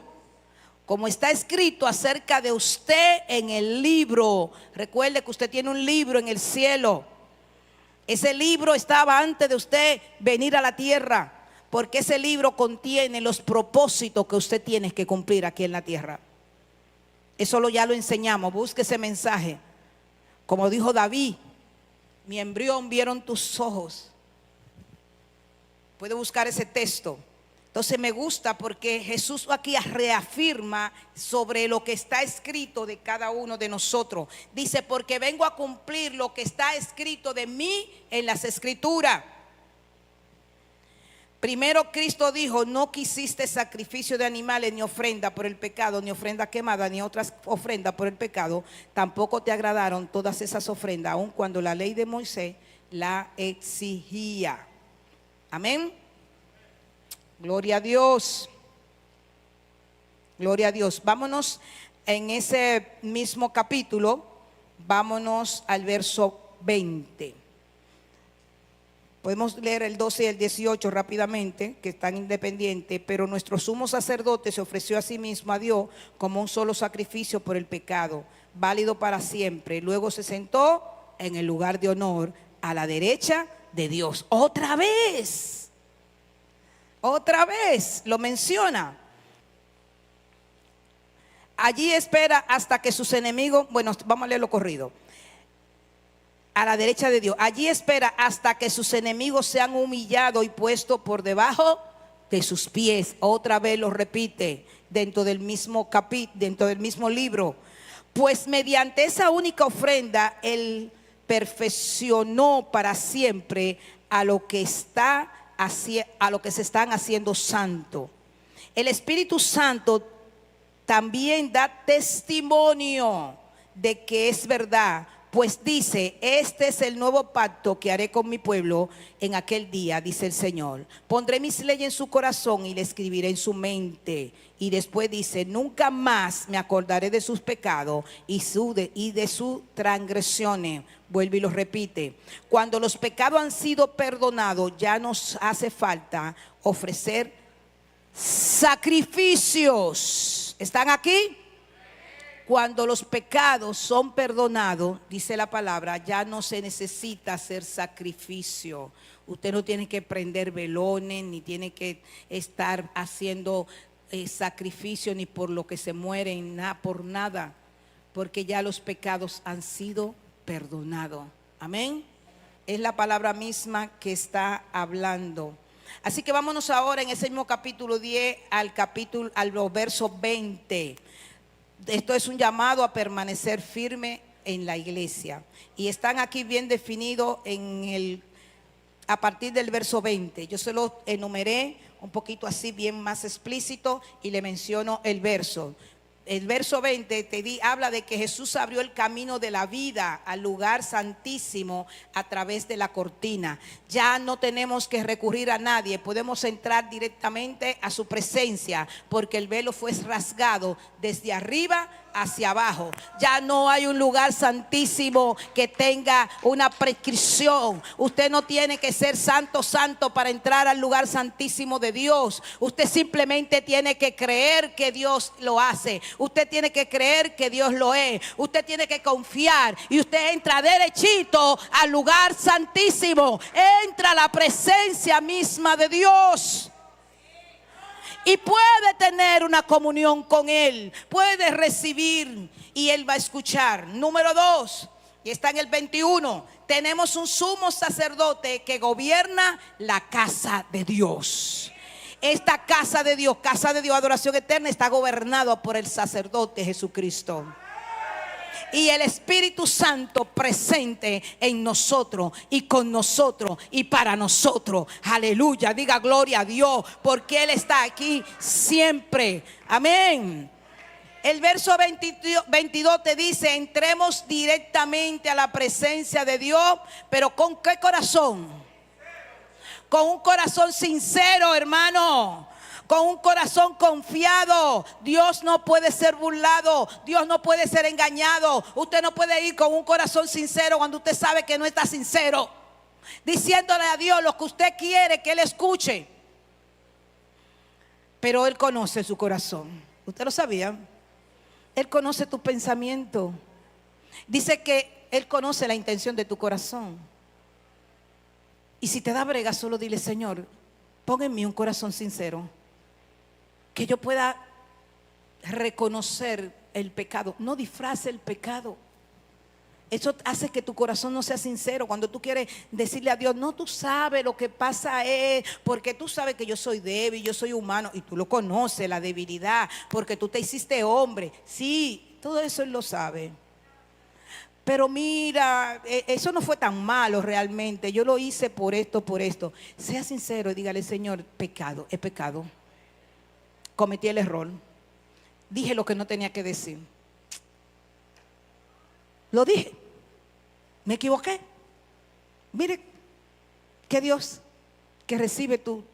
Como está escrito acerca de usted en el libro. Recuerde que usted tiene un libro en el cielo. Ese libro estaba antes de usted venir a la tierra, porque ese libro contiene los propósitos que usted tiene que cumplir aquí en la tierra. Eso ya lo enseñamos. Busque ese mensaje. Como dijo David: mi embrión vieron tus ojos. Puede buscar ese texto. Entonces me gusta porque Jesús aquí reafirma sobre lo que está escrito de cada uno de nosotros. Dice: porque vengo a cumplir lo que está escrito de mí en las escrituras. Primero Cristo dijo: no quisiste sacrificio de animales, ni ofrenda por el pecado, ni ofrenda quemada, ni otras ofrendas por el pecado. Tampoco te agradaron todas esas ofrendas, aun cuando la ley de Moisés la exigía. Amén. Gloria a Dios. Gloria a Dios. Vámonos en ese mismo capítulo. Vámonos al verso 20. Podemos leer el 12 y el 18 rápidamente, que están independientes. Pero nuestro sumo sacerdote se ofreció a sí mismo a Dios como un solo sacrificio por el pecado, válido para siempre. Luego se sentó en el lugar de honor a la derecha de Dios. Otra vez lo menciona. Allí espera hasta que sus enemigos, bueno, vamos a leerlo corrido. A la derecha de Dios. Allí espera hasta que sus enemigos sean humillados y puestos por debajo de sus pies. Otra vez lo repite dentro del mismo dentro del mismo libro. Pues mediante esa única ofrenda Él perfeccionó para siempre a lo que se están haciendo santo. El Espíritu Santo también da testimonio de que es verdad, Pues dice, este es el nuevo pacto que haré con mi pueblo en aquel día, dice el Señor. Pondré mis leyes en su corazón y le escribiré en su mente. Y después dice, nunca más me acordaré de sus pecados y de sus transgresiones. Vuelve y lo repite. Cuando los pecados han sido perdonados, ya nos hace falta ofrecer sacrificios. ¿Están aquí? Cuando los pecados son perdonados, dice la palabra, ya no se necesita hacer sacrificio. Usted no tiene que prender velones, ni tiene que estar haciendo sacrificio, ni por lo que se mueren, por nada, porque ya los pecados han sido perdonados. Amén. Es la palabra misma que está hablando. Así que vámonos ahora en ese mismo capítulo 10 al verso 20. Esto es un llamado a permanecer firme en la iglesia. Y están aquí bien definidos a partir del verso 20. Yo se lo enumeré un poquito así, bien más explícito, y le menciono el verso. El verso 20 habla de que Jesús abrió el camino de la vida al lugar santísimo a través de la cortina. Ya no tenemos que recurrir a nadie, podemos entrar directamente a su presencia, porque el velo fue rasgado desde arriba hacia abajo. Ya no hay un lugar santísimo que tenga una prescripción. Usted no tiene que ser santo para entrar al lugar santísimo de Dios. Usted simplemente tiene que creer que Dios lo hace. Usted tiene que creer que Dios lo es. Usted tiene que confiar y usted entra derechito al lugar santísimo. Entra a la presencia misma de Dios. Y puede tener una comunión con Él, puede recibir y Él va a escuchar. Número 2, y está en el 21, tenemos un sumo sacerdote que gobierna la casa de Dios. Esta casa de Dios, adoración eterna, está gobernada por el sacerdote Jesucristo. Y el Espíritu Santo presente en nosotros y con nosotros y para nosotros. Aleluya, diga gloria a Dios, porque Él está aquí siempre. Amén. El verso 22 te dice, entremos directamente a la presencia de Dios, pero ¿con qué corazón? Con un corazón sincero, hermano. Con un corazón confiado. Dios no puede ser burlado. Dios no puede ser engañado. Usted no puede ir con un corazón sincero cuando usted sabe que no está sincero, diciéndole a Dios lo que usted quiere que Él escuche. Pero Él conoce su corazón. ¿Usted lo sabía? Él conoce tu pensamiento. Dice que Él conoce la intención de tu corazón. Y si te da brega, solo dile, Señor, pon en mí un corazón sincero, que yo pueda reconocer el pecado. No disfrace el pecado. Eso hace que tu corazón no sea sincero. Cuando tú quieres decirle a Dios, no, tú sabes lo que pasa es, porque tú sabes que yo soy débil, yo soy humano, y tú lo conoces, la debilidad, porque tú te hiciste hombre. Sí, todo eso Él lo sabe. Pero mira, eso no fue tan malo realmente. Yo lo hice por esto, por esto. Sea sincero y dígale, Señor, pecado, es pecado. Cometí el error. Dije lo que no tenía que decir. Lo dije. Me equivoqué. Mire que Dios que recibe tu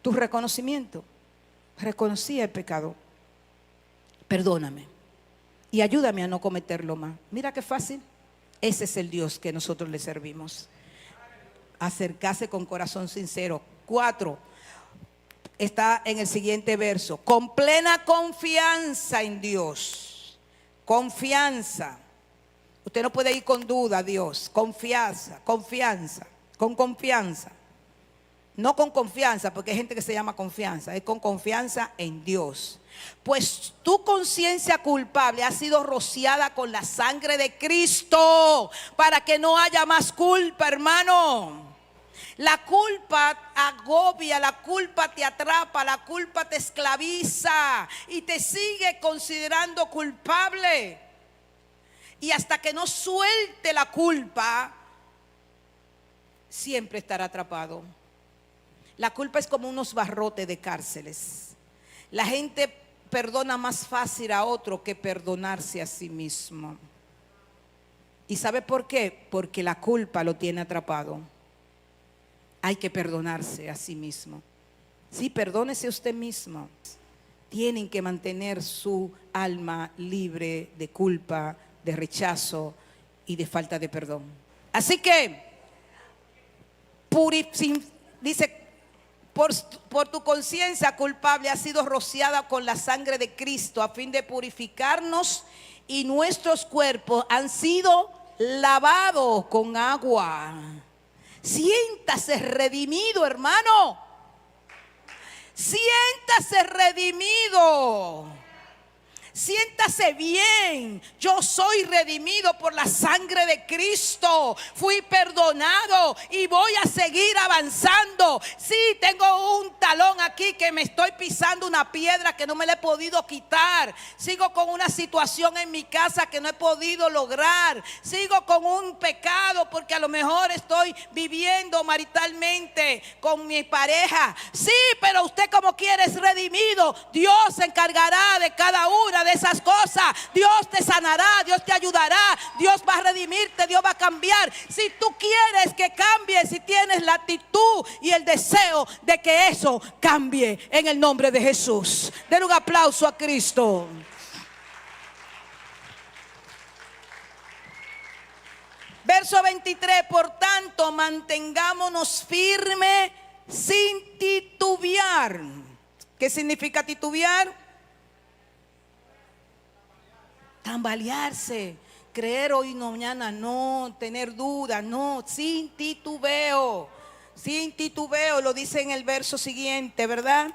reconocimiento. Reconocí el pecado. Perdóname. Y ayúdame a no cometerlo más. Mira qué fácil. Ese es el Dios que nosotros le servimos. Acercarse con corazón sincero. 4. Está en el siguiente verso. Con plena confianza en Dios. Confianza. Usted no puede ir con duda a Dios. Confianza, confianza, con confianza. No con confianza, porque hay gente que se llama confianza. Es con confianza en Dios. Pues tu conciencia culpable ha sido rociada con la sangre de Cristo, para que no haya más culpa, hermano. La culpa agobia, la culpa te atrapa, la culpa te esclaviza y te sigue considerando culpable. Y hasta que no suelte la culpa, siempre estará atrapado. La culpa es como unos barrotes de cárceles. La gente perdona más fácil a otro que perdonarse a sí mismo. ¿Y sabe por qué? Porque la culpa lo tiene atrapado. Hay que perdonarse a sí mismo. Sí, perdónese usted mismo. Tienen que mantener su alma libre de culpa, de rechazo y de falta de perdón. Así que, dice, por tu conciencia culpable ha sido rociada con la sangre de Cristo a fin de purificarnos, y nuestros cuerpos han sido lavados con agua. Siéntase redimido, hermano. Siéntase redimido. Siéntase bien. Yo soy redimido por la sangre de Cristo. Fui perdonado y voy a seguir avanzando. Sí, tengo un talón aquí que me estoy pisando una piedra que no me la he podido quitar. Sigo con una situación en mi casa que no he podido lograr. Sigo con un pecado porque a lo mejor estoy viviendo maritalmente con mi pareja. Sí, pero usted como quiere es redimido. Dios se encargará de cada una de esas cosas. Dios te sanará, Dios te ayudará, Dios va a redimirte, Dios va a cambiar. Si tú quieres que cambie, si tienes la actitud y el deseo de que eso cambie en el nombre de Jesús. Den un aplauso a Cristo. Verso 23, por tanto, mantengámonos firmes sin titubear. ¿Qué significa titubear? Tambalearse, creer hoy no, mañana no, tener dudas, no, sin titubeo, lo dice en el verso siguiente, ¿verdad?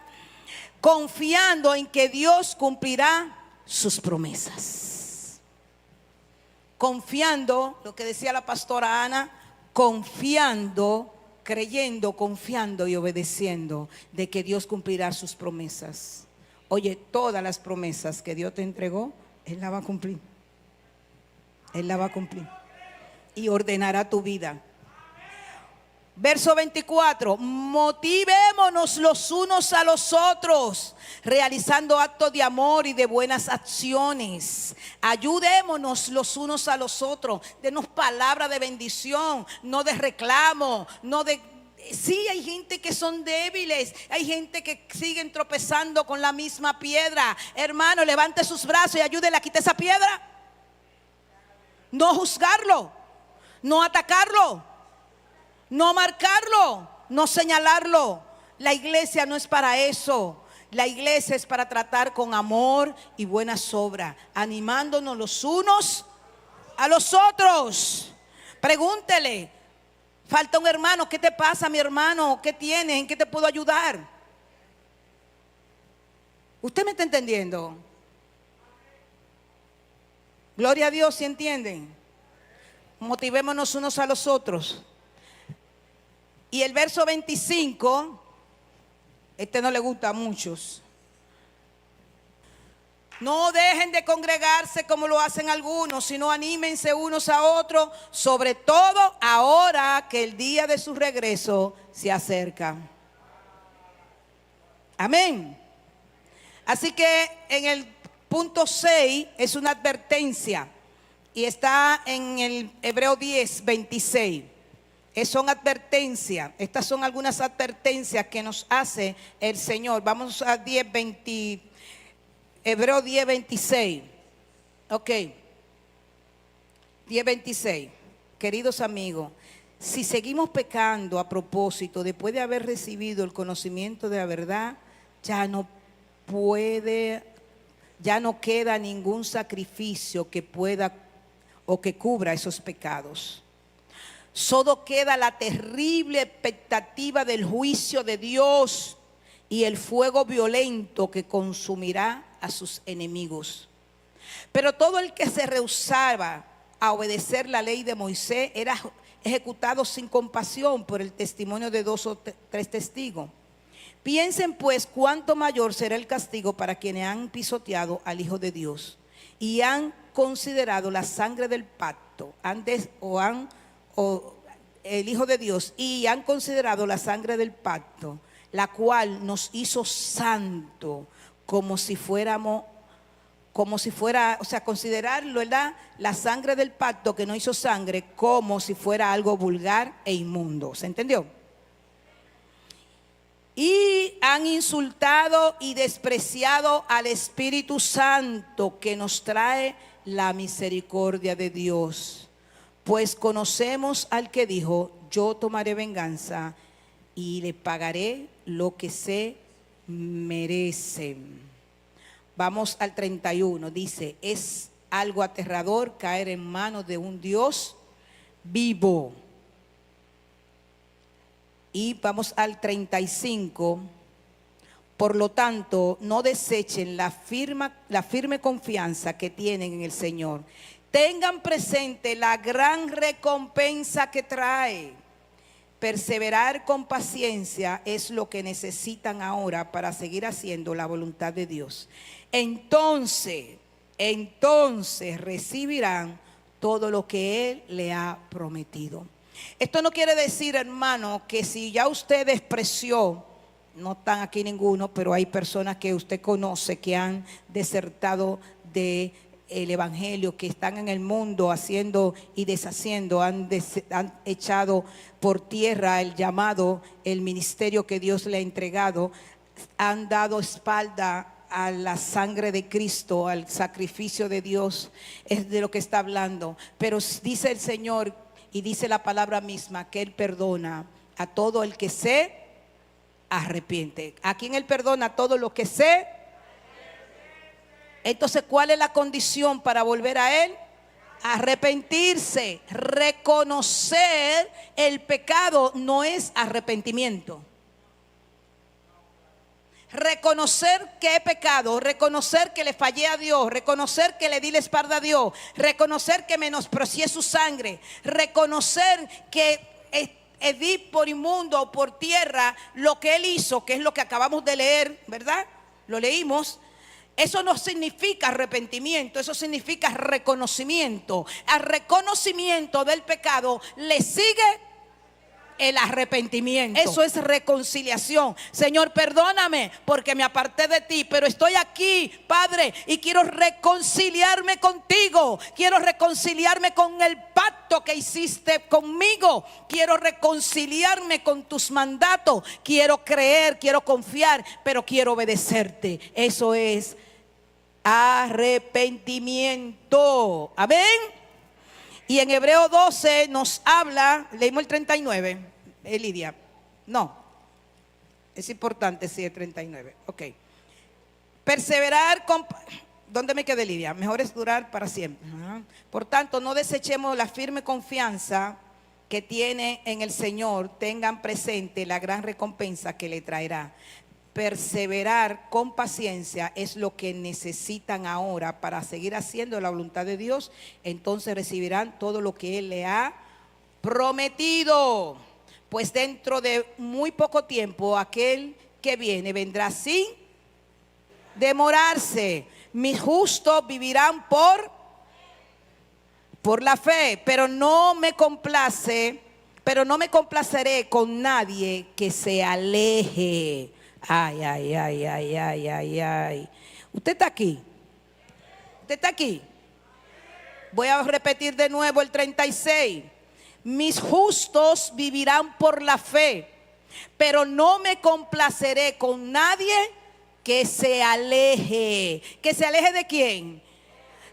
Confiando en que Dios cumplirá sus promesas. Confiando, lo que decía la pastora Ana, confiando, creyendo, confiando y obedeciendo de que Dios cumplirá sus promesas. Oye, todas las promesas que Dios te entregó, Él la va a cumplir. Él la va a cumplir. Y ordenará tu vida. Verso 24. Motivémonos los unos a los otros, realizando actos de amor y de buenas acciones. Ayudémonos los unos a los otros. Denos palabra de bendición, no de reclamo, no de... Sí, hay gente que son débiles, hay gente que siguen tropezando con la misma piedra. Hermano, levante sus brazos y ayúdele a quitar esa piedra. No juzgarlo, no atacarlo, no marcarlo, no señalarlo. La iglesia no es para eso. La iglesia es para tratar con amor y buenas obras, animándonos los unos a los otros. Pregúntele. Falta un hermano, ¿qué te pasa, mi hermano? ¿Qué tienes? ¿En qué te puedo ayudar? ¿Usted me está entendiendo? Gloria a Dios, ¿sí entienden? Motivémonos unos a los otros. Y el verso 25, este no le gusta a muchos. No dejen de congregarse como lo hacen algunos, sino anímense unos a otros, sobre todo ahora que el día de su regreso se acerca. Amén. Así que en el punto 6 es una advertencia y está en el Hebreo 10, 26. Son advertencias. Estas son algunas advertencias que nos hace el Señor. Vamos a 10, 20. Hebreo 10, 26. Ok. 10, 26. Queridos amigos, si seguimos pecando a propósito, después de haber recibido el conocimiento de la verdad, ya no queda ningún sacrificio que pueda o que cubra esos pecados. Solo queda la terrible expectativa del juicio de Dios y el fuego violento que consumirá a sus enemigos. Pero todo el que se rehusaba a obedecer la ley de Moisés era ejecutado sin compasión por el testimonio de 2 o 3 testigos. Piensen pues cuánto mayor será el castigo para quienes han pisoteado al Hijo de Dios y han considerado la sangre del pacto, el Hijo de Dios, y han considerado la sangre del pacto, la cual nos hizo santo, como si fuéramos como si fuera, o sea, considerarlo, ¿verdad?, la sangre del pacto que no hizo sangre, como si fuera algo vulgar e inmundo. ¿Se entendió? Y han insultado y despreciado al Espíritu Santo que nos trae la misericordia de Dios. Pues conocemos al que dijo: yo tomaré venganza y le pagaré lo que se merecen. Vamos al 31, dice: es algo aterrador caer en manos de un Dios vivo. Y vamos al 35. Por lo tanto, no desechen la firme confianza que tienen en el Señor. Tengan presente la gran recompensa que trae. Perseverar con paciencia es lo que necesitan ahora para seguir haciendo la voluntad de Dios. Entonces recibirán todo lo que Él le ha prometido. Esto no quiere decir, hermano, que si ya usted despreció, no están aquí ninguno, pero hay personas que usted conoce que han desertado de el evangelio, que están en el mundo haciendo y deshaciendo, han echado por tierra el llamado, el ministerio que Dios le ha entregado, han dado espalda a la sangre de Cristo, al sacrificio de Dios. Es de lo que está hablando. Pero dice el Señor y dice la palabra misma que Él perdona a todo el que se arrepiente. ¿A quién Él perdona? A todo lo que se. Entonces, ¿cuál es la condición para volver a Él? Arrepentirse. Reconocer el pecado no es arrepentimiento. Reconocer que he pecado, reconocer que le fallé a Dios, reconocer que le di la espalda a Dios, reconocer que menosprecié su sangre, reconocer que di por inmundo o por tierra lo que Él hizo, que es lo que acabamos de leer, ¿verdad? Lo leímos. Eso no significa arrepentimiento, eso significa reconocimiento. Al reconocimiento del pecado le sigue el arrepentimiento. Eso es reconciliación. Señor, perdóname porque me aparté de ti, pero estoy aquí, Padre, y quiero reconciliarme contigo. Quiero reconciliarme con el pacto que hiciste conmigo. Quiero reconciliarme con tus mandatos. Quiero creer, quiero confiar, pero quiero obedecerte. Eso es arrepentimiento. Amén. Y en Hebreo 12 nos habla, leímos el 39, Lidia. No, es importante, sí, el 39. Ok. Perseverar con. ¿Dónde me quedé, Lidia? Mejor es durar para siempre. Por tanto, no desechemos la firme confianza que tiene en el Señor. Tengan presente la gran recompensa que le traerá. Perseverar con paciencia es lo que necesitan ahora para seguir haciendo la voluntad de Dios. Entonces recibirán todo lo que Él le ha prometido. Pues dentro de muy poco tiempo aquel que viene vendrá sin demorarse. Mis justos vivirán por la fe, pero no me complaceré con nadie que se aleje. Ay, ay, ay, ay, ay, ay, ay. ¿Usted está aquí? ¿Usted está aquí? Voy a repetir de nuevo el 36. Mis justos vivirán por la fe, pero no me complaceré con nadie que se aleje. ¿Que se aleje de quién?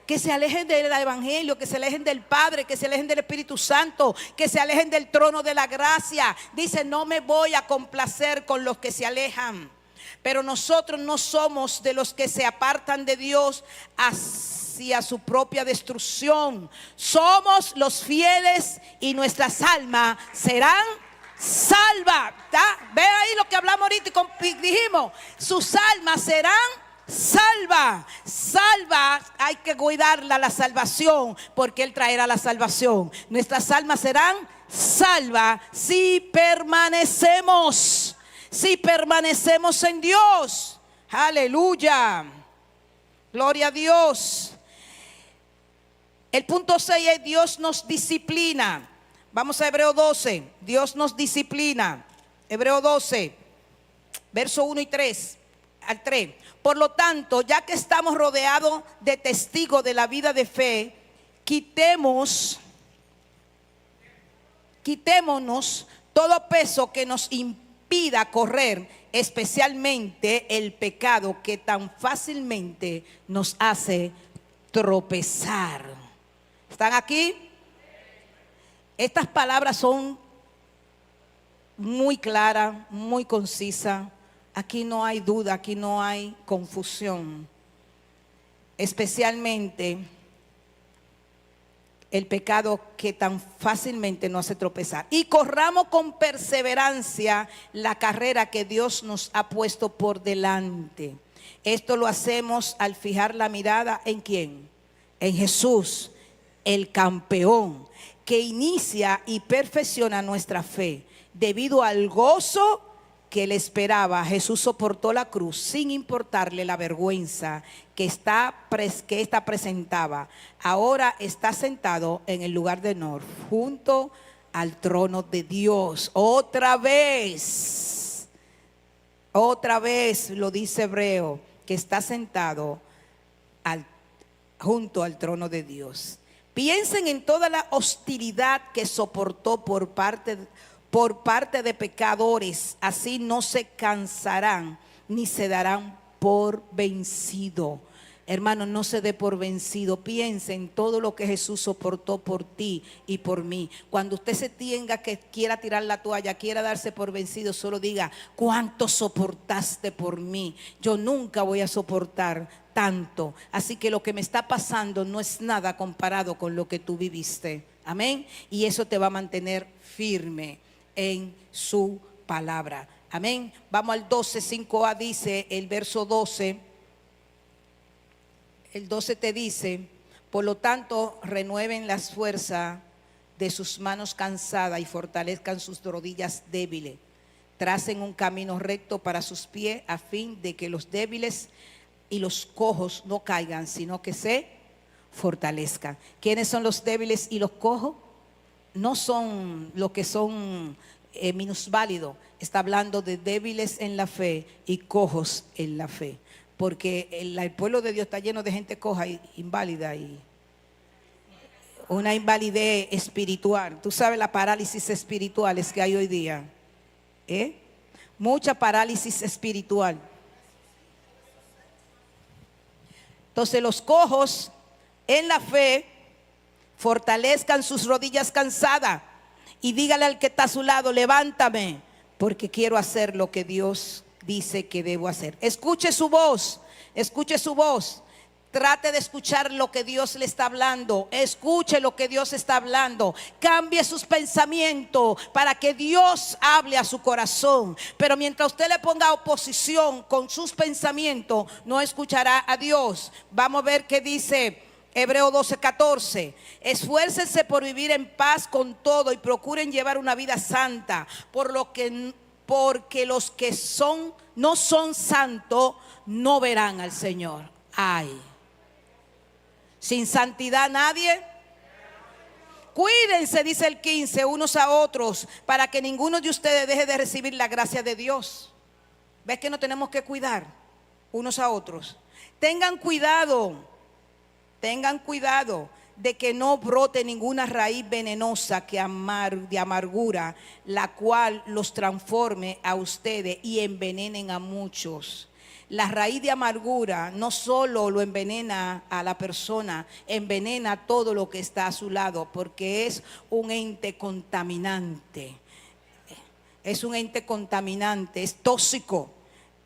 Que se alejen del evangelio, que se alejen del Padre, que se alejen del Espíritu Santo, que se alejen del trono de la gracia. Dice: no me voy a complacer con los que se alejan. Pero nosotros no somos de los que se apartan de Dios hacia su propia destrucción. Somos los fieles y nuestras almas serán salvas. Ve ahí lo que hablamos ahorita y dijimos: sus almas serán salva, hay que cuidarla la salvación, porque Él traerá la salvación. Nuestras almas serán salvas si permanecemos en Dios. Aleluya, gloria a Dios. El punto 6 es: Dios nos disciplina. Vamos a Hebreo 12. Dios nos disciplina. Hebreo 12, verso 1 y 3. al 3. Por lo tanto, ya que estamos rodeados de testigos de la vida de fe, quitémonos todo peso que nos impida correr, especialmente el pecado que tan fácilmente nos hace tropezar. ¿Están aquí? Estas palabras son muy claras, muy concisas. Aquí no hay duda, aquí no hay confusión. Especialmente el pecado que tan fácilmente nos hace tropezar. Y corramos con perseverancia la carrera que Dios nos ha puesto por delante. Esto lo hacemos al fijar la mirada ¿en quién? En Jesús, el campeón, que inicia y perfecciona nuestra fe. Debido al gozo que le esperaba, Jesús soportó la cruz sin importarle la vergüenza que esta presentaba. Ahora está sentado en el lugar de honor junto al trono de Dios. Otra vez lo dice Hebreo, que está sentado junto al trono de Dios. Piensen en toda la hostilidad que soportó por parte de pecadores. Así no se cansarán ni se darán por vencido. Hermano, no se dé por vencido. Piense en todo lo que Jesús soportó por ti y por mí. Cuando usted se tenga que quiera tirar la toalla, quiera darse por vencido, solo diga: ¿cuánto soportaste por mí? Yo nunca voy a soportar tanto. Así que lo que me está pasando no es nada comparado con lo que tú viviste. Amén. Y eso te va a mantener firme en su palabra. Amén. Vamos al 12, 5a dice el verso 12. El 12 te dice: por lo tanto, renueven las fuerzas de sus manos cansadas y fortalezcan sus rodillas débiles. Tracen un camino recto para sus pies, a fin de que los débiles y los cojos no caigan, sino que se fortalezcan. ¿Quiénes son los débiles y los cojos? No son los que son minusválidos. Está hablando de débiles en la fe y cojos en la fe. Porque el pueblo de Dios está lleno de gente coja y inválida, y una invalidez espiritual. Tú sabes la parálisis espirituales que hay hoy día. Mucha parálisis espiritual. Entonces los cojos en la fe fortalezcan sus rodillas cansadas y dígale al que está a su lado: levántame, porque quiero hacer lo que Dios dice que debo hacer. Escuche su voz, escuche su voz. Trate de escuchar lo que Dios le está hablando. Escuche lo que Dios está hablando. Cambie sus pensamientos para que Dios hable a su corazón. Pero mientras usted le ponga oposición con sus pensamientos, no escuchará a Dios. Vamos a ver qué dice Hebreo 12:14. Esfuércense por vivir en paz con todo y procuren llevar una vida santa, porque los que no son santos no verán al Señor. Ay. Sin santidad nadie. Cuídense, dice el 15, unos a otros, para que ninguno de ustedes deje de recibir la gracia de Dios. ¿Ves que no tenemos que cuidar unos a otros? Tengan cuidado de que no brote ninguna raíz venenosa de amargura, la cual los transforme a ustedes y envenenen a muchos. La raíz de amargura no solo lo envenena a la persona, envenena todo lo que está a su lado, porque es un ente contaminante. Es un ente contaminante, es tóxico.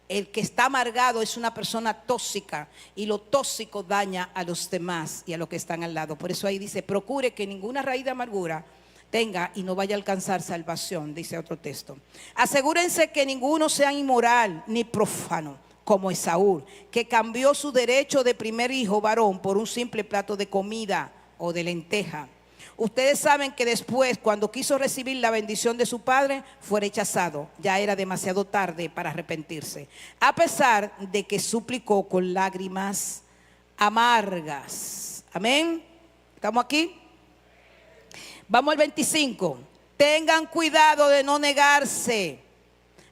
El que está amargado es una persona tóxica, y lo tóxico daña a los demás y a los que están al lado. Por eso ahí dice: procure que ninguna raíz de amargura tenga y no vaya a alcanzar salvación, dice otro texto. Asegúrense que ninguno sea inmoral ni profano, como Esaú, que cambió su derecho de primer hijo varón por un simple plato de comida o de lenteja. Ustedes saben que después, cuando quiso recibir la bendición de su padre, fue rechazado. Ya era demasiado tarde para arrepentirse, a pesar de que suplicó con lágrimas amargas. Amén. ¿Estamos aquí? Vamos al 25. Tengan cuidado de no negarse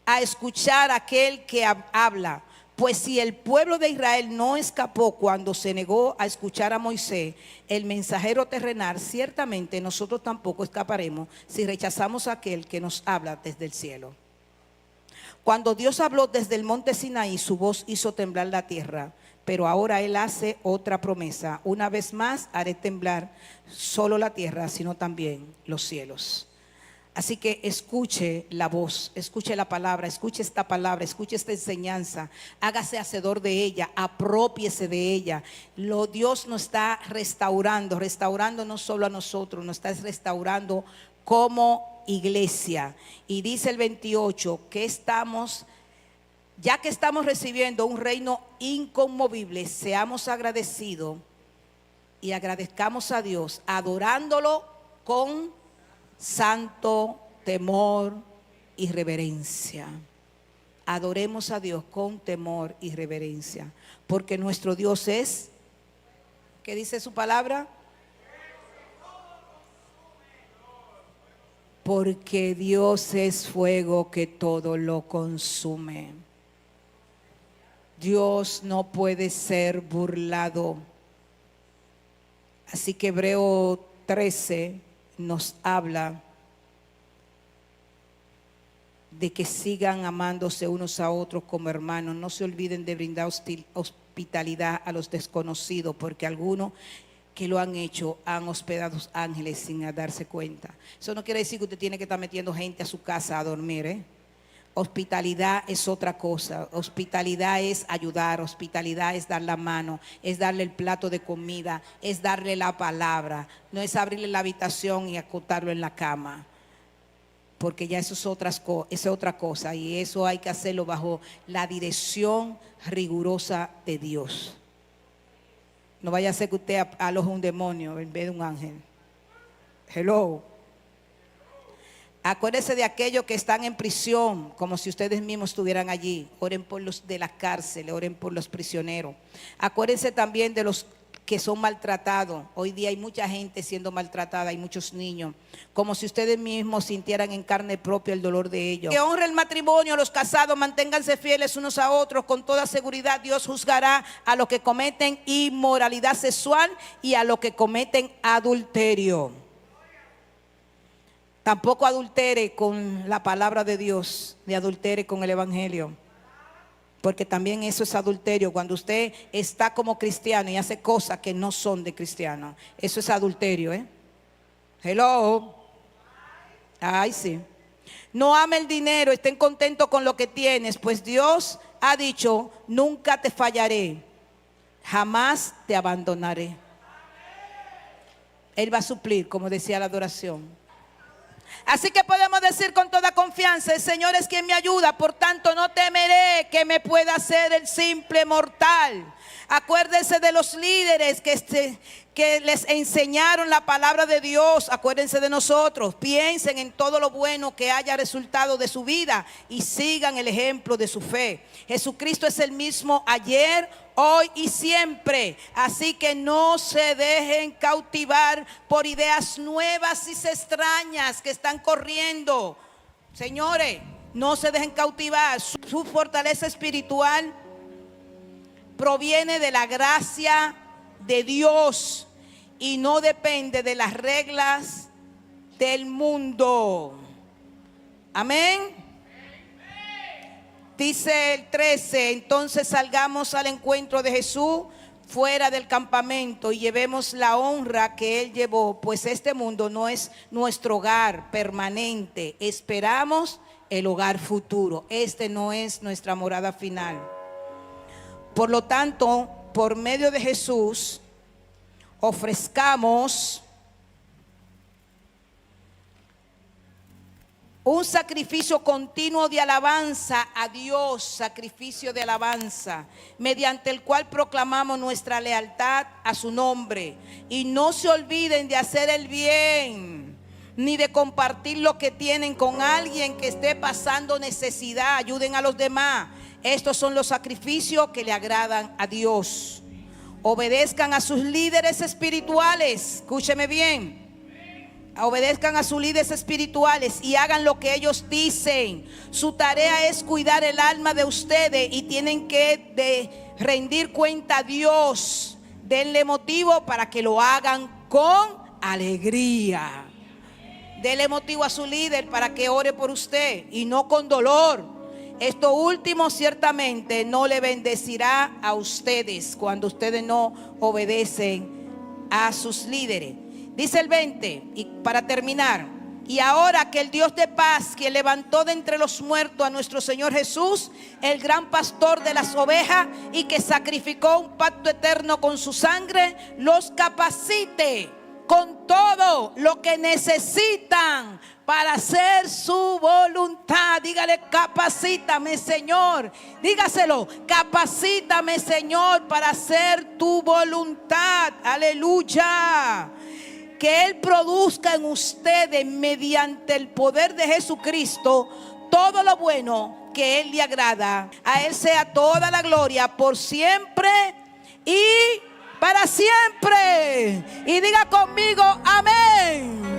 a escuchar a aquel que habla, Pues si el pueblo de Israel no escapó cuando se negó a escuchar a Moisés, el mensajero terrenal, ciertamente nosotros tampoco escaparemos si rechazamos a aquel que nos habla desde el cielo. Cuando Dios habló desde el monte Sinaí, su voz hizo temblar la tierra. Pero ahora Él hace otra promesa. Una vez más haré temblar solo la tierra, sino también los cielos. Así que escuche la voz, escuche la palabra, escuche esta palabra, escuche esta enseñanza. Hágase hacedor de ella, apropiese de ella. Dios nos está restaurando no solo a nosotros, nos está restaurando como iglesia. Y dice el 28 que ya que estamos recibiendo un reino inconmovible, seamos agradecidos y agradezcamos a Dios, adorándolo con santo temor y reverencia. Adoremos a Dios con temor y reverencia, porque nuestro Dios es, ¿qué dice su palabra? Porque Dios es fuego que todo lo consume. Dios no puede ser burlado. Así que Hebreo 13 nos habla de que sigan amándose unos a otros como hermanos. No se olviden de brindar hospitalidad a los desconocidos, porque algunos que lo han hecho han hospedado ángeles sin darse cuenta. Eso no quiere decir que usted tiene que estar metiendo gente a su casa a dormir, Hospitalidad es otra cosa. Hospitalidad es ayudar, hospitalidad es dar la mano, es darle el plato de comida, es darle la palabra. No es abrirle la habitación y acotarlo en la cama, porque ya eso es otra cosa, y eso hay que hacerlo bajo la dirección rigurosa de Dios. No vaya a ser que usted aloje un demonio en vez de un ángel. Hello. Acuérdense de aquellos que están en prisión, como si ustedes mismos estuvieran allí. Oren por los de la cárcel, oren por los prisioneros. Acuérdense también de los que son maltratados. Hoy día hay mucha gente siendo maltratada, hay muchos niños, como si ustedes mismos sintieran en carne propia el dolor de ellos. Que honre el matrimonio, los casados, manténganse fieles unos a otros. Con toda seguridad Dios juzgará a los que cometen inmoralidad sexual y a los que cometen adulterio. Tampoco adultere con la palabra de Dios, ni adultere con el evangelio, porque también eso es adulterio. Cuando usted está como cristiano y hace cosas que no son de cristiano, eso es adulterio, Hello. Ay, sí. No ame el dinero, estén contentos con lo que tienes, pues Dios ha dicho: nunca te fallaré, jamás te abandonaré. Él va a suplir, como decía la adoración. Así que podemos decir con toda confianza: el Señor es quien me ayuda, por tanto no temeré que me pueda hacer el simple mortal. Acuérdense de los líderes que les enseñaron la palabra de Dios. Acuérdense de nosotros. Piensen en todo lo bueno que haya resultado de su vida y sigan el ejemplo de su fe. Jesucristo es el mismo ayer, hoy y siempre. Así que no se dejen cautivar por ideas nuevas y extrañas que están corriendo. Señores, no se dejen cautivar. Su fortaleza espiritual proviene de la gracia de Dios y no depende de las reglas del mundo. Amén. Dice el 13: entonces salgamos al encuentro de Jesús fuera del campamento y llevemos la honra que Él llevó, pues este mundo no es nuestro hogar permanente. Esperamos el hogar futuro. Este no es nuestra morada final. Por lo tanto, por medio de Jesús, ofrezcamos un sacrificio continuo de alabanza a Dios, sacrificio de alabanza, mediante el cual proclamamos nuestra lealtad a su nombre. Y no se olviden de hacer el bien, ni de compartir lo que tienen con alguien que esté pasando necesidad. Ayuden a los demás. Estos son los sacrificios que le agradan a Dios. Obedezcan a sus líderes espirituales. Escúcheme bien. obedezcan a sus líderes espirituales y hagan lo que ellos dicen. Su tarea es cuidar el alma de ustedes y tienen que rendir cuenta a Dios. Denle motivo para que lo hagan con alegría. Denle motivo a su líder para que ore por usted y no con dolor. Esto último ciertamente no le bendecirá a ustedes cuando ustedes no obedecen a sus líderes. Dice el 20, y para terminar: y ahora que el Dios de paz, quien levantó de entre los muertos a nuestro Señor Jesús, el gran pastor de las ovejas, y que sacrificó un pacto eterno con su sangre, los capacite con todo lo que necesitan para hacer su voluntad. Dígale: capacítame, Señor. Dígaselo: capacítame, Señor, para hacer tu voluntad. Aleluya. Que Él produzca en ustedes, mediante el poder de Jesucristo, todo lo bueno que Él le agrada. A Él sea toda la gloria por siempre y para siempre. Y diga conmigo: amén.